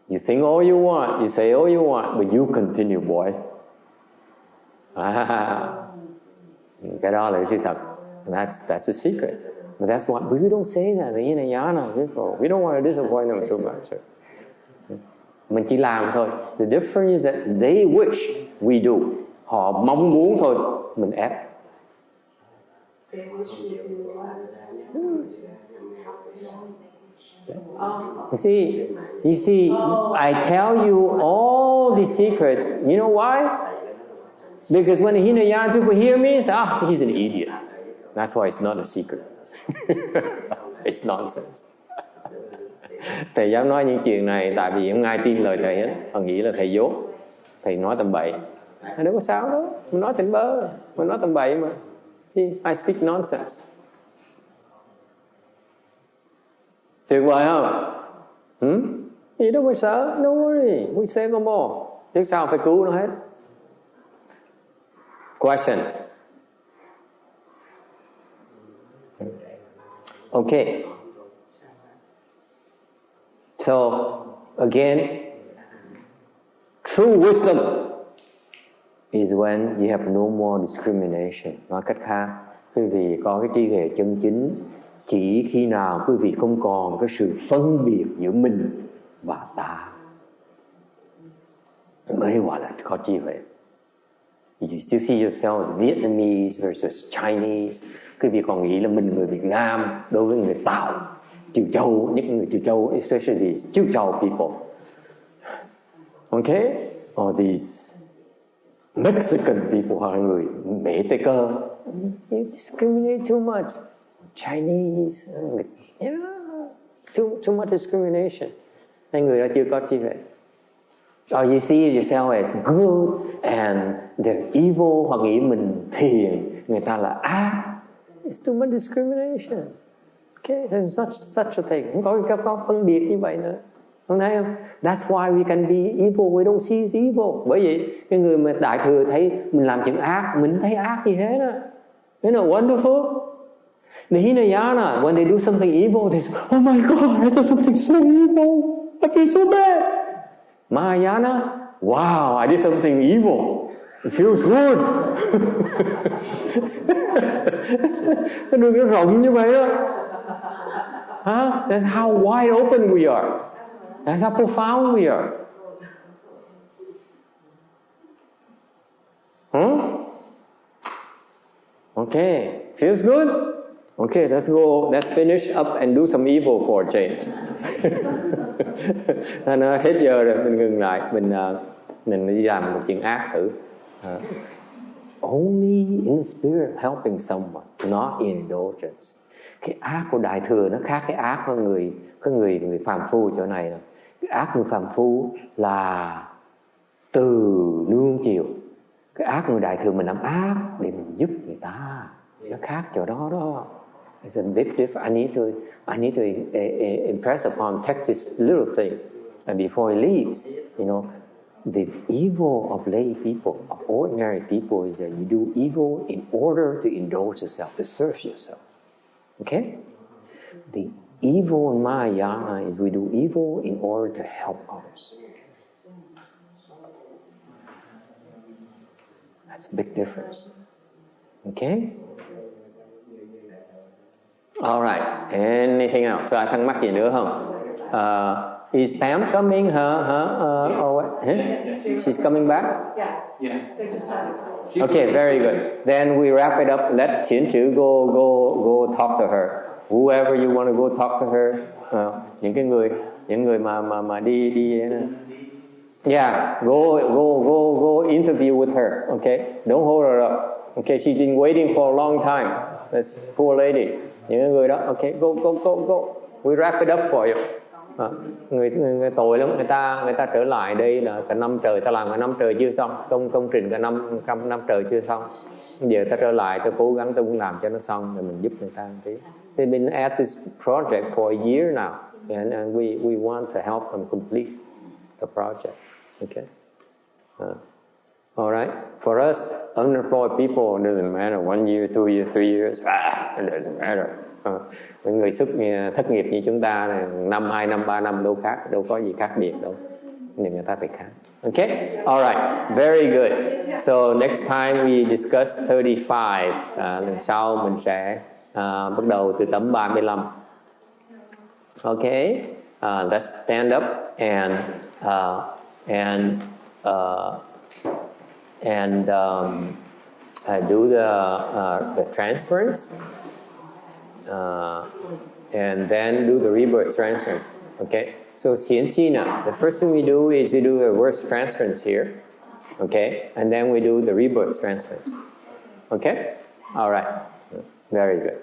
you think all you want, you say all you want, but you continue, boy. Cái đó là sự thật. That's a secret. But that's why we don't say that. The Hinayana people, we don't want to disappoint them too much. Mình chỉ làm thôi. The difference is that they wish we do. Họ mong muốn thôi, mình ép. You see, I tell you all these secrets. You know why? Because when the Hinayana people hear me, say, he's an idiot. That's why it's not a secret. It's nonsense. Thầy dám nói những chuyện này tại vì không ai tin lời thầy hết. Họ nghĩ là thầy dốt. Thầy nói tầm bậy. Thầy đâu có sao đó. Mình nói tỉnh bơ. Mình nói tầm bậy mà. See, I speak nonsense. Tuyệt vời không? Gì đâu phải sợ. No worry. We save them all. Chứ sao phải cứu nó hết. Questions? Okay. So, again, true wisdom is when you have no more discrimination. Nói cách khác, quý vị có cái trí huệ chân chính chỉ khi nào quý vị không còn cái sự phân biệt giữa mình và ta mới gọi là có trí huệ. You still see yourself as Vietnamese versus Chinese. Quý vị còn nghĩ là mình người Việt Nam đối với người Tàu, Chiều Châu, những người Chiều Châu, especially Chiều Châu people. Okay? Or these Mexican people, hoặc là người Mỹ Tây Cơ. You discriminate too much. Chinese, you know, too much discrimination. Hai người đó chưa có trí huệ. Or you see yourself as good and they're evil, hoặc nghĩ mình thiền, người ta là ác. It's too much discrimination. Okay, there's such a thing. Không có phân biệt như vậy nữa. Không thấy không? That's why we can be evil. We don't see it's evil. Bởi vậy cái người mà đại thừa thấy mình làm chuyện ác, mình thấy ác gì hết á. You know, wonderful. The Hinayana, when they do something evil, they say, oh my God, I did something so evil. I feel so bad. Mahayana, wow, I did something evil. It feels good. Cái đường nó rộng như vậy đó. That's how wide open we are. That's how profound we are. Okay, feels good? Okay, let's go. Let's finish up and do some evil for a change. Nó hết giờ rồi, mình ngừng lại, mình đi làm một chuyện ác thử. Only in the spirit helping someone, not in indulgence. Cái ác của đại thừa nó khác cái ác của người phàm phu chỗ này. Cái ác người phàm phu là từ nuông chiều. Cái ác người đại thừa mình làm ác để mình giúp người ta. Nó khác chỗ đó đó. It's a big difference. I need to impress upon text this little thing, and before he leaves, you know, the evil of lay people, of ordinary people, is that you do evil in order to indulge yourself, to serve yourself. Okay? The evil in Mahayana is we do evil in order to help others. That's a big difference. Okay? All right. Anything else? So, thắc mắc gì nữa không? Is Pam coming? She's coming back? Yeah. Okay, very good. Then we wrap it up. Let Thiến Chữ go talk to her. Whoever you want to go talk to her. Những người mà đi. Yeah, go interview with her. Okay, don't hold her up. Okay, she's been waiting for a long time. This poor lady. Những người đó. Okay, go. We wrap it up for you. Người tội lắm, người ta trở lại đây là cả năm trời, ta làm cả năm trời chưa xong, công trình cả năm trời chưa xong. Giờ ta trở lại, ta cố gắng ta muốn làm cho nó xong, rồi mình giúp người ta một tí. They've been at this project for a year now, and we want to help them complete the project. Okay. All right. For us, unemployed people, it doesn't matter 1 year, 2 years, 3 years. It doesn't matter. Những người thất nghiệp như chúng ta này, 1 2 năm 3 năm đâu có gì khác biệt đâu, nhưng người ta phải khác. Okay, all right, very good. So next time we discuss 35. Lần sau mình sẽ bắt đầu từ tấm 35. Okay, let's stand up and do the transference. And then do the reverse transference. Okay, so xian now. The first thing we do is we do a reverse transference here. Okay, and then we do the reverse transference. Okay, all right, very good.